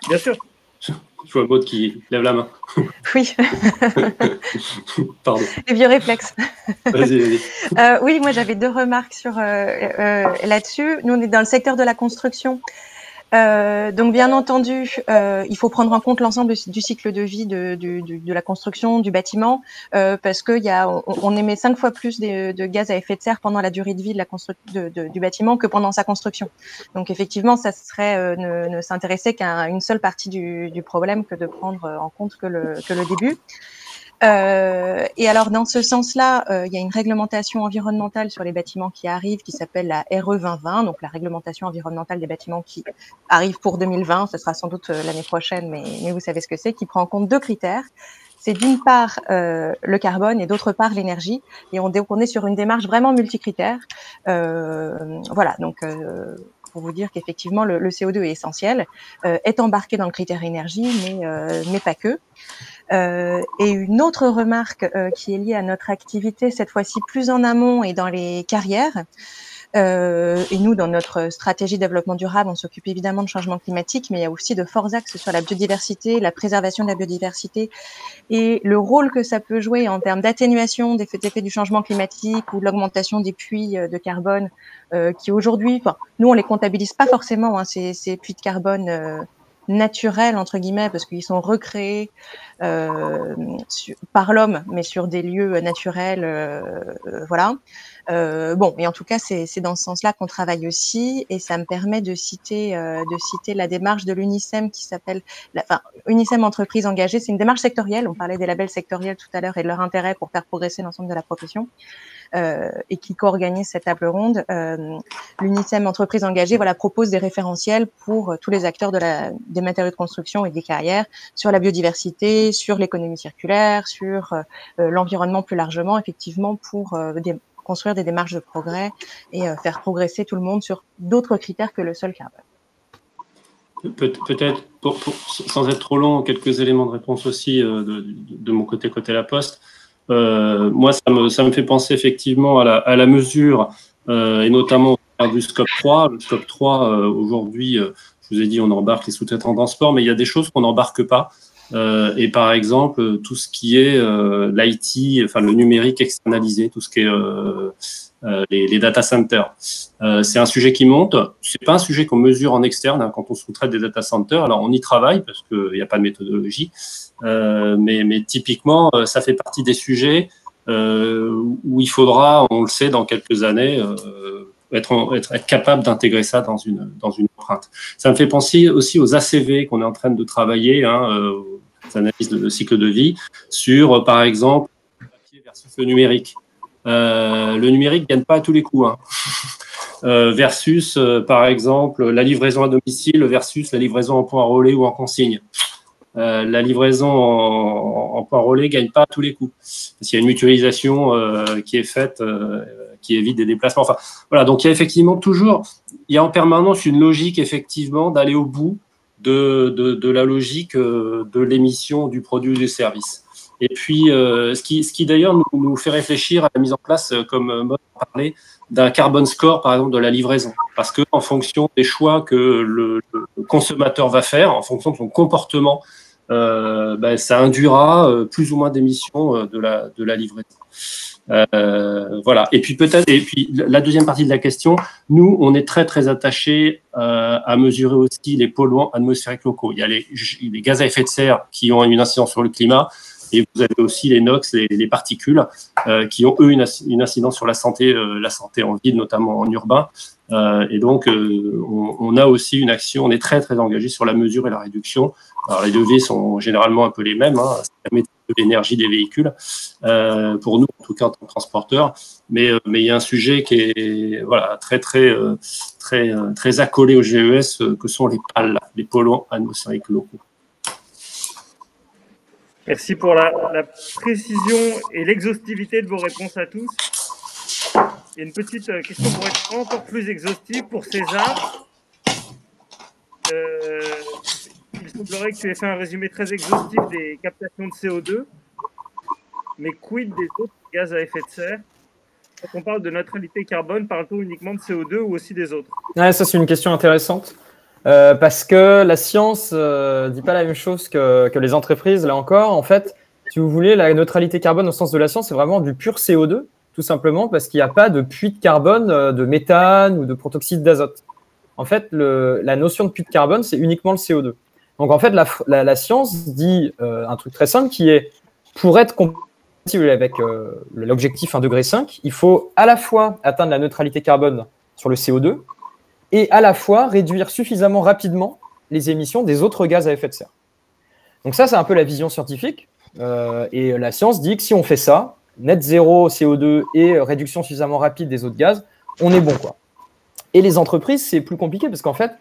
Bien sûr. Je vois Maud qui lève la main. Oui. Pardon. Les vieux réflexes. Vas-y. Oui, moi j'avais 2 remarques sur là-dessus. Nous, on est dans le secteur de la construction. Donc bien entendu, il faut prendre en compte l'ensemble du cycle de vie de la construction, du bâtiment, parce que on émet 5 fois plus de gaz à effet de serre pendant la durée de vie du bâtiment que pendant sa construction. Donc effectivement, ça serait ne s'intéresser qu'à une seule partie du problème que de prendre en compte que le début. Et alors, dans ce sens-là, il y a une réglementation environnementale sur les bâtiments qui arrive, qui s'appelle la RE 2020, donc la réglementation environnementale des bâtiments qui arrive pour 2020. Ce sera sans doute l'année prochaine, mais vous savez ce que c'est, qui prend en compte 2 critères. C'est d'une part le carbone et d'autre part l'énergie. Et on est sur une démarche vraiment multicritère. Voilà, donc pour vous dire qu'effectivement le CO2 est essentiel, est embarqué dans le critère énergie, mais pas que. Et une autre remarque qui est liée à notre activité, cette fois-ci plus en amont et dans les carrières. Et nous, dans notre stratégie de développement durable, on s'occupe évidemment de changement climatique, mais il y a aussi de forts axes sur la biodiversité, la préservation de la biodiversité et le rôle que ça peut jouer en termes d'atténuation des effets du changement climatique ou de l'augmentation des puits de carbone qui aujourd'hui, nous on les comptabilise pas forcément, hein, ces puits de carbone naturels entre guillemets parce qu'ils sont recréés par l'homme, mais sur des lieux naturels, voilà. Bon, et en tout cas, c'est dans ce sens-là qu'on travaille aussi, et ça me permet de citer la démarche de l'UNICEM qui s'appelle, UNICEM Entreprises Engagées. C'est une démarche sectorielle. On parlait des labels sectoriels tout à l'heure et de leur intérêt pour faire progresser l'ensemble de la profession, et qui co-organise cette table ronde. L'UNICEM Entreprises Engagées, voilà, propose des référentiels pour tous les acteurs des matériaux de construction et des carrières sur la biodiversité, sur l'économie circulaire, sur l'environnement plus largement, effectivement, pour construire des démarches de progrès et faire progresser tout le monde sur d'autres critères que le seul carbone. Peut-être, sans être trop long, quelques éléments de réponse aussi de mon côté La Poste. Moi, ça me fait penser effectivement à la mesure, et notamment du scope 3. Le scope 3, aujourd'hui, je vous ai dit, on embarque les sous-traitants dans le sport, mais il y a des choses qu'on n'embarque pas. Et par exemple, tout ce qui est l'IT, enfin le numérique externalisé, tout ce qui est les data centers. C'est un sujet qui monte. C'est pas un sujet qu'on mesure en externe, hein, quand on sous-traite des data centers. Alors on y travaille parce qu'il n'y a pas de méthodologie, mais typiquement, ça fait partie des sujets où il faudra, on le sait, dans quelques années, être capable d'intégrer ça dans une empreinte. Ça me fait penser aussi aux ACV qu'on est en train de travailler, analyse de cycle de vie, sur, par exemple, le papier versus le numérique. Le numérique ne gagne pas à tous les coups, hein. Versus, par exemple, la livraison à domicile versus la livraison en point relais ou en consigne. La livraison en point relais ne gagne pas à tous les coups. Parce qu'il y a une mutualisation qui est faite, qui évite des déplacements. Enfin, voilà, donc il y a effectivement toujours, il y a en permanence une logique, effectivement, d'aller au bout de la logique de l'émission du produit ou du service. Et puis, ce qui d'ailleurs nous fait réfléchir à la mise en place, comme Maud a parlé, d'un carbon score, par exemple, de la livraison. Parce que en fonction des choix que le consommateur va faire, en fonction de son comportement, ça induira plus ou moins d'émissions de la livraison. Voilà. Et puis la deuxième partie de la question, nous, on est très très attachés à mesurer aussi les polluants atmosphériques locaux. Il y a les gaz à effet de serre qui ont une incidence sur le climat, et vous avez aussi les NOx, les particules, qui ont eux une incidence sur la santé en ville, notamment en urbain. Et donc, on a aussi une action. On est très très engagé sur la mesure et la réduction. Alors les leviers sont généralement un peu les mêmes, hein, l'énergie des véhicules, pour nous, en tout cas en tant que transporteurs. Mais il y a un sujet qui est voilà, très accolé au GES, que sont les PAL, les polluants atmosphériques locaux. Merci pour la précision et l'exhaustivité de vos réponses à tous. Il y a une petite question pour être encore plus exhaustive pour César. Il semblerait que tu aies fait un résumé très exhaustif des captations de CO2, mais quid des autres gaz à effet de serre? Quand on parle de neutralité carbone, parle-t-on uniquement de CO2 ou aussi des autres? Ouais, ça, c'est une question intéressante. Parce que la science dit pas la même chose que les entreprises. Là encore, en fait, si vous voulez, la neutralité carbone au sens de la science, c'est vraiment du pur CO2, tout simplement parce qu'il n'y a pas de puits de carbone, de méthane ou de protoxyde d'azote. En fait, la notion de puits de carbone, c'est uniquement le CO2. Donc, en fait, la science dit un truc très simple qui est, pour être compatible avec l'objectif 1,5 degré, il faut à la fois atteindre la neutralité carbone sur le CO2 et à la fois réduire suffisamment rapidement les émissions des autres gaz à effet de serre. Donc ça, c'est un peu la vision scientifique. Et la science dit que si on fait ça, net zéro CO2 et réduction suffisamment rapide des autres gaz, on est bon, quoi. Et les entreprises, c'est plus compliqué parce qu'en fait,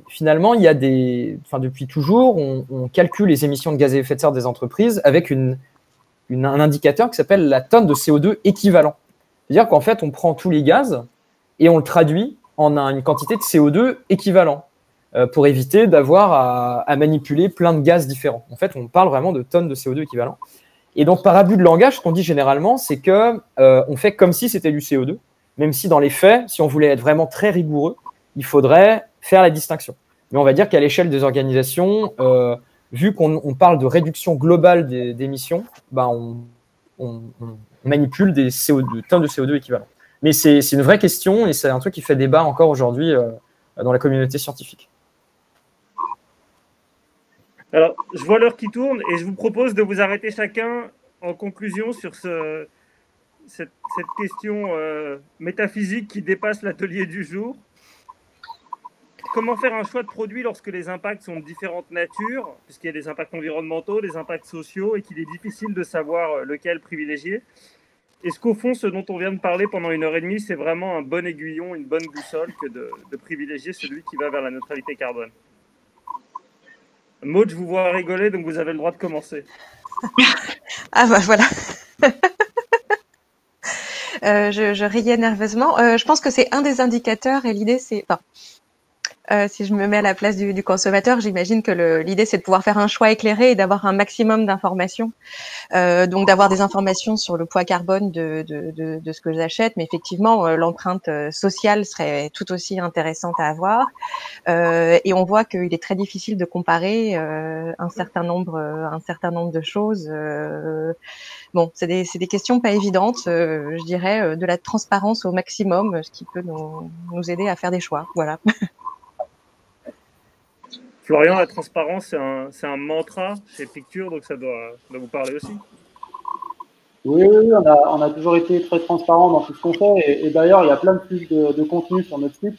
finalement, il y a depuis toujours, on calcule les émissions de gaz à effet de serre des entreprises avec un indicateur qui s'appelle la tonne de CO2 équivalent. C'est-à-dire qu'en fait, on prend tous les gaz et on le traduit en une quantité de CO2 équivalent pour éviter d'avoir à manipuler plein de gaz différents. En fait, on parle vraiment de tonnes de CO2 équivalent. Et donc, par abus de langage, ce qu'on dit généralement, c'est que on fait comme si c'était du CO2, même si dans les faits, si on voulait être vraiment très rigoureux, il faudrait faire la distinction. Mais on va dire qu'à l'échelle des organisations, vu qu'on parle de réduction globale d'émissions, on manipule des tonnes de CO2 équivalents. Mais c'est une vraie question et c'est un truc qui fait débat encore aujourd'hui dans la communauté scientifique. Alors, je vois l'heure qui tourne et je vous propose de vous arrêter chacun en conclusion sur cette question métaphysique qui dépasse l'atelier du jour. Comment faire un choix de produit lorsque les impacts sont de différentes natures, puisqu'il y a des impacts environnementaux, des impacts sociaux, et qu'il est difficile de savoir lequel privilégier? Est-ce qu'au fond, ce dont on vient de parler pendant 1h30, c'est vraiment un bon aiguillon, une bonne boussole que de privilégier celui qui va vers la neutralité carbone? Maud, je vous vois rigoler, donc vous avez le droit de commencer. Ah bah voilà. Je riais nerveusement. Je pense que c'est un des indicateurs et l'idée c'est... si je me mets à la place du consommateur, j'imagine que l'idée c'est de pouvoir faire un choix éclairé et d'avoir un maximum d'informations. Donc d'avoir des informations sur le poids carbone de ce que j'achète, mais effectivement l'empreinte sociale serait tout aussi intéressante à avoir. Et on voit qu'il est très difficile de comparer un certain nombre de choses. Bon, c'est des questions pas évidentes. Je dirais de la transparence au maximum, ce qui peut nous aider à faire des choix. Voilà. Florian, la transparence, c'est un mantra chez Picture, donc ça doit vous parler aussi. Oui, on a toujours été très transparent dans tout ce qu'on fait. Et d'ailleurs, il y a plein de plus de contenu sur notre site,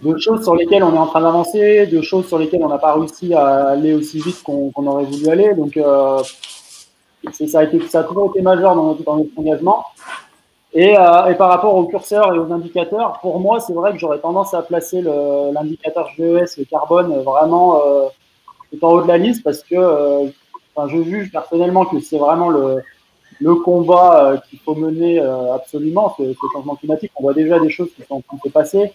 de choses sur lesquelles on est en train d'avancer, de choses sur lesquelles on n'a pas réussi à aller aussi vite qu'on aurait voulu aller. Donc, ça a toujours été majeur dans notre engagement. Et par rapport au curseur et aux indicateurs, pour moi, c'est vrai que j'aurais tendance à placer l'indicateur GES, le carbone, vraiment tout en haut de la liste parce que je juge personnellement que c'est vraiment le combat qu'il faut mener absolument, ce changement climatique. On voit déjà des choses qui sont en train de se passer.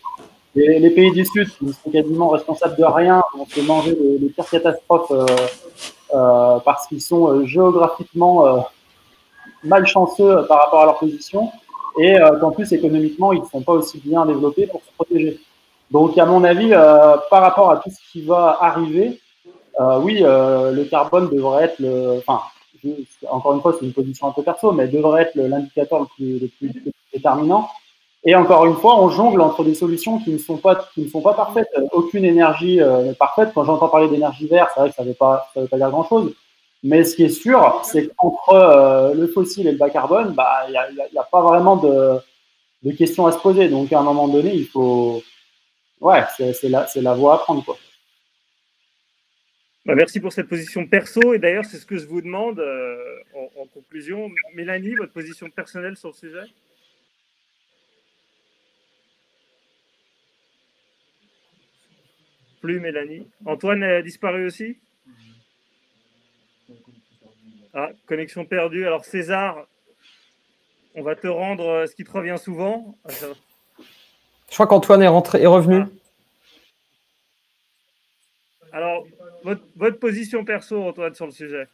Les pays du Sud, qui sont quasiment responsables de rien, vont se manger les pires catastrophes parce qu'ils sont géographiquement malchanceux par rapport à leur position. Et qu'en plus, économiquement, ils ne sont pas aussi bien développés pour se protéger. Donc, à mon avis, par rapport à tout ce qui va arriver, oui, le carbone devrait être encore une fois, c'est une position un peu perso, mais devrait être l'indicateur le plus déterminant. Et encore une fois, on jongle entre des solutions qui ne sont pas parfaites. Aucune énergie n'est parfaite. Quand j'entends parler d'énergie verte, c'est vrai que ça ne veut pas dire grand-chose. Mais ce qui est sûr, c'est qu'entre le fossile et le bas carbone, il y a pas vraiment de questions à se poser. Donc, à un moment donné, il faut, c'est la voie à prendre, quoi. Merci pour cette position perso. Et d'ailleurs, c'est ce que je vous demande en conclusion. Mélanie, votre position personnelle sur le sujet? Plus Mélanie. Antoine a disparu aussi? Ah, connexion perdue. Alors César, on va te rendre ce qui te revient souvent. Je crois qu'Antoine est revenu. Ah. Alors, votre position perso, Antoine, sur le sujet?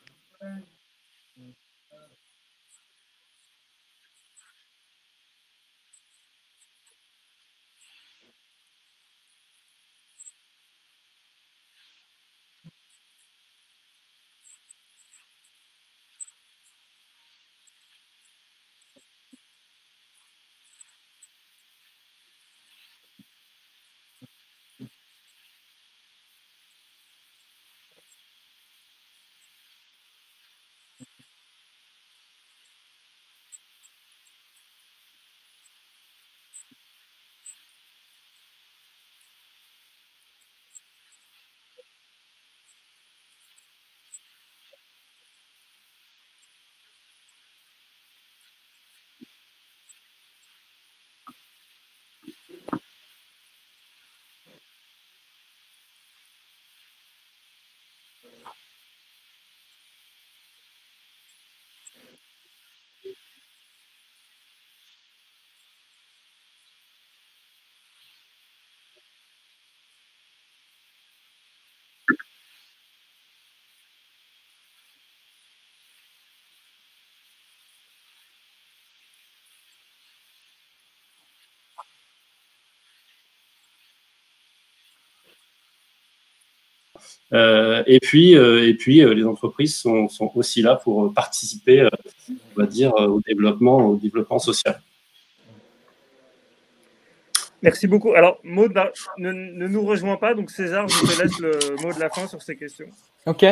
Et puis, les entreprises sont aussi là pour participer, on va dire, au développement social. Merci beaucoup. Alors, Maud ne nous rejoint pas, donc César, je te laisse le mot de la fin sur ces questions. Ok.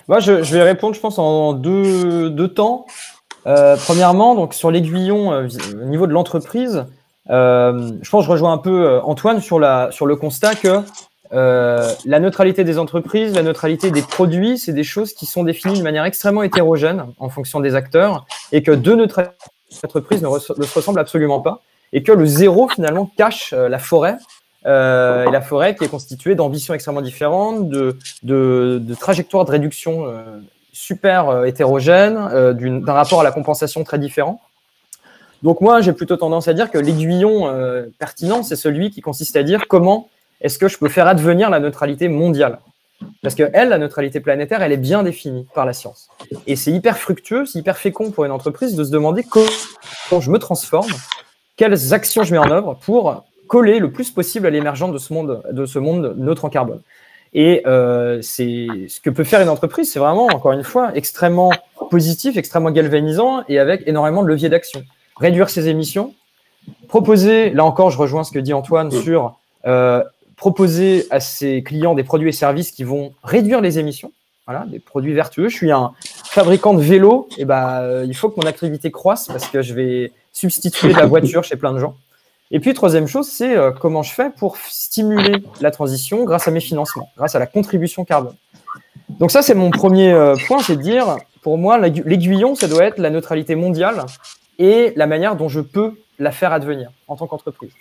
Moi, je vais répondre, je pense, en deux temps. Premièrement, donc sur l'aiguillon au niveau de l'entreprise, je pense que je rejoins un peu Antoine sur le constat que la neutralité des entreprises, la neutralité des produits, c'est des choses qui sont définies de manière extrêmement hétérogène en fonction des acteurs et que deux neutralités d'entreprise ne se ressemblent absolument pas et que le zéro finalement cache la forêt et la forêt qui est constituée d'ambitions extrêmement différentes, de trajectoires de réduction super hétérogènes, d'un rapport à la compensation très différent. Donc moi, j'ai plutôt tendance à dire que l'aiguillon pertinent, c'est celui qui consiste à dire comment est-ce que je peux faire advenir la neutralité mondiale. Parce que la neutralité planétaire, elle est bien définie par la science. Et c'est hyper fructueux, c'est hyper fécond pour une entreprise de se demander comment je me transforme, quelles actions je mets en œuvre pour coller le plus possible à l'émergence de ce monde neutre en carbone. Et c'est ce que peut faire une entreprise, c'est vraiment, encore une fois, extrêmement positif, extrêmement galvanisant et avec énormément de leviers d'action. Réduire ses émissions, proposer, là encore, je rejoins ce que dit Antoine sur proposer à ses clients des produits et services qui vont réduire les émissions, voilà, des produits vertueux. Je suis un fabricant de vélos, et il faut que mon activité croisse parce que je vais substituer de la voiture chez plein de gens. Et puis, troisième chose, c'est comment je fais pour stimuler la transition grâce à mes financements, grâce à la contribution carbone. Donc ça, c'est mon premier point, c'est de dire, pour moi, l'aiguillon, ça doit être la neutralité mondiale et la manière dont je peux la faire advenir en tant qu'entreprise.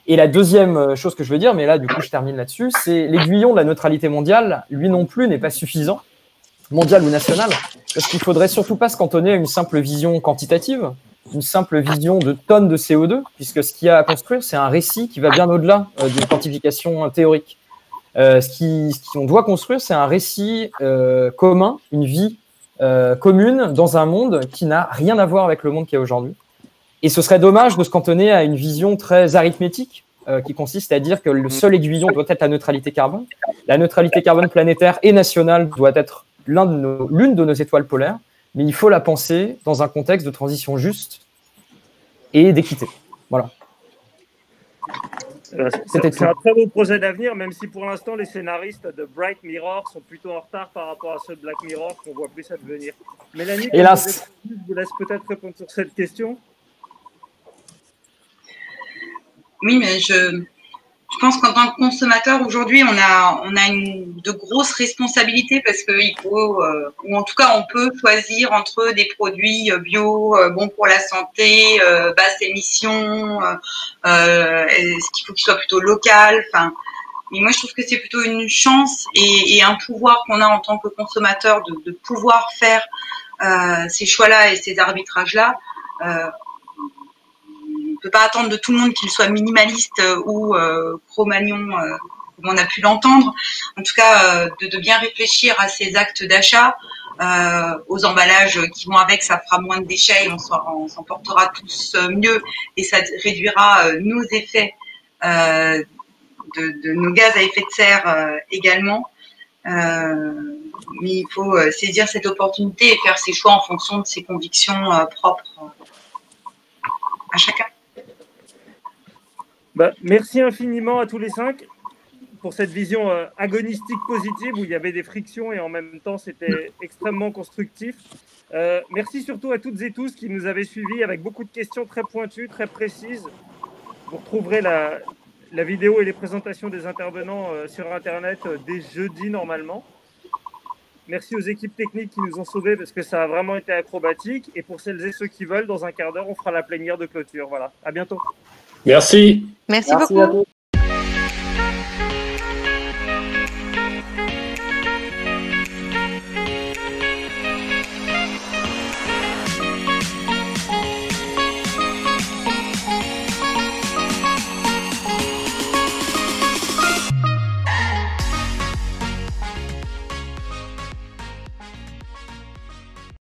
Et la deuxième chose que je veux dire, mais là, du coup, je termine là-dessus, c'est l'aiguillon de la neutralité mondiale, lui non plus, n'est pas suffisant, mondial ou national, parce qu'il ne faudrait surtout pas se cantonner à une simple vision quantitative, une simple vision de tonnes de CO2, puisque ce qu'il y a à construire, c'est un récit qui va bien au-delà d'une quantification théorique. Ce qu'on doit construire, c'est un récit commun, une vie commune dans un monde qui n'a rien à voir avec le monde qu'il y a aujourd'hui. Et ce serait dommage de se cantonner à une vision très arithmétique qui consiste à dire que le seul aiguillon doit être la neutralité carbone. La neutralité carbone planétaire et nationale doit être l'une de nos étoiles polaires, mais il faut la penser dans un contexte de transition juste et d'équité. Voilà. C'est un très beau projet d'avenir, même si pour l'instant les scénaristes de Bright Mirror sont plutôt en retard par rapport à ceux de Black Mirror qu'on voit plus advenir. Mélanie, hélas, je vous laisse peut-être répondre sur cette question. Oui, mais je je pense qu'en tant que consommateur, aujourd'hui, on a de grosses responsabilités parce qu'il faut, ou en tout cas, on peut choisir entre des produits bio, bons pour la santé, basse émission, est-ce qu'il faut qu'il soit plutôt local, enfin. Mais moi, je trouve que c'est plutôt une chance et un pouvoir qu'on a en tant que consommateur de pouvoir faire ces choix-là et ces arbitrages-là. On ne peut pas attendre de tout le monde qu'il soit minimaliste ou Cro-Magnon, comme on a pu l'entendre. En tout cas, de bien réfléchir à ces actes d'achat, aux emballages qui vont avec, ça fera moins de déchets, on s'en portera tous mieux et ça réduira nos effets de nos gaz à effet de serre également. Mais il faut saisir cette opportunité et faire ses choix en fonction de ses convictions propres à chacun. Merci infiniment à tous les 5 pour cette vision agonistique positive où il y avait des frictions et en même temps c'était extrêmement constructif. Merci surtout à toutes et tous qui nous avez suivis avec beaucoup de questions très pointues, très précises. Vous retrouverez la vidéo et les présentations des intervenants sur Internet dès jeudi normalement. Merci aux équipes techniques qui nous ont sauvés parce que ça a vraiment été acrobatique. Et pour celles et ceux qui veulent, dans un quart d'heure, on fera la plénière de clôture. Voilà, à bientôt. Merci. Merci beaucoup.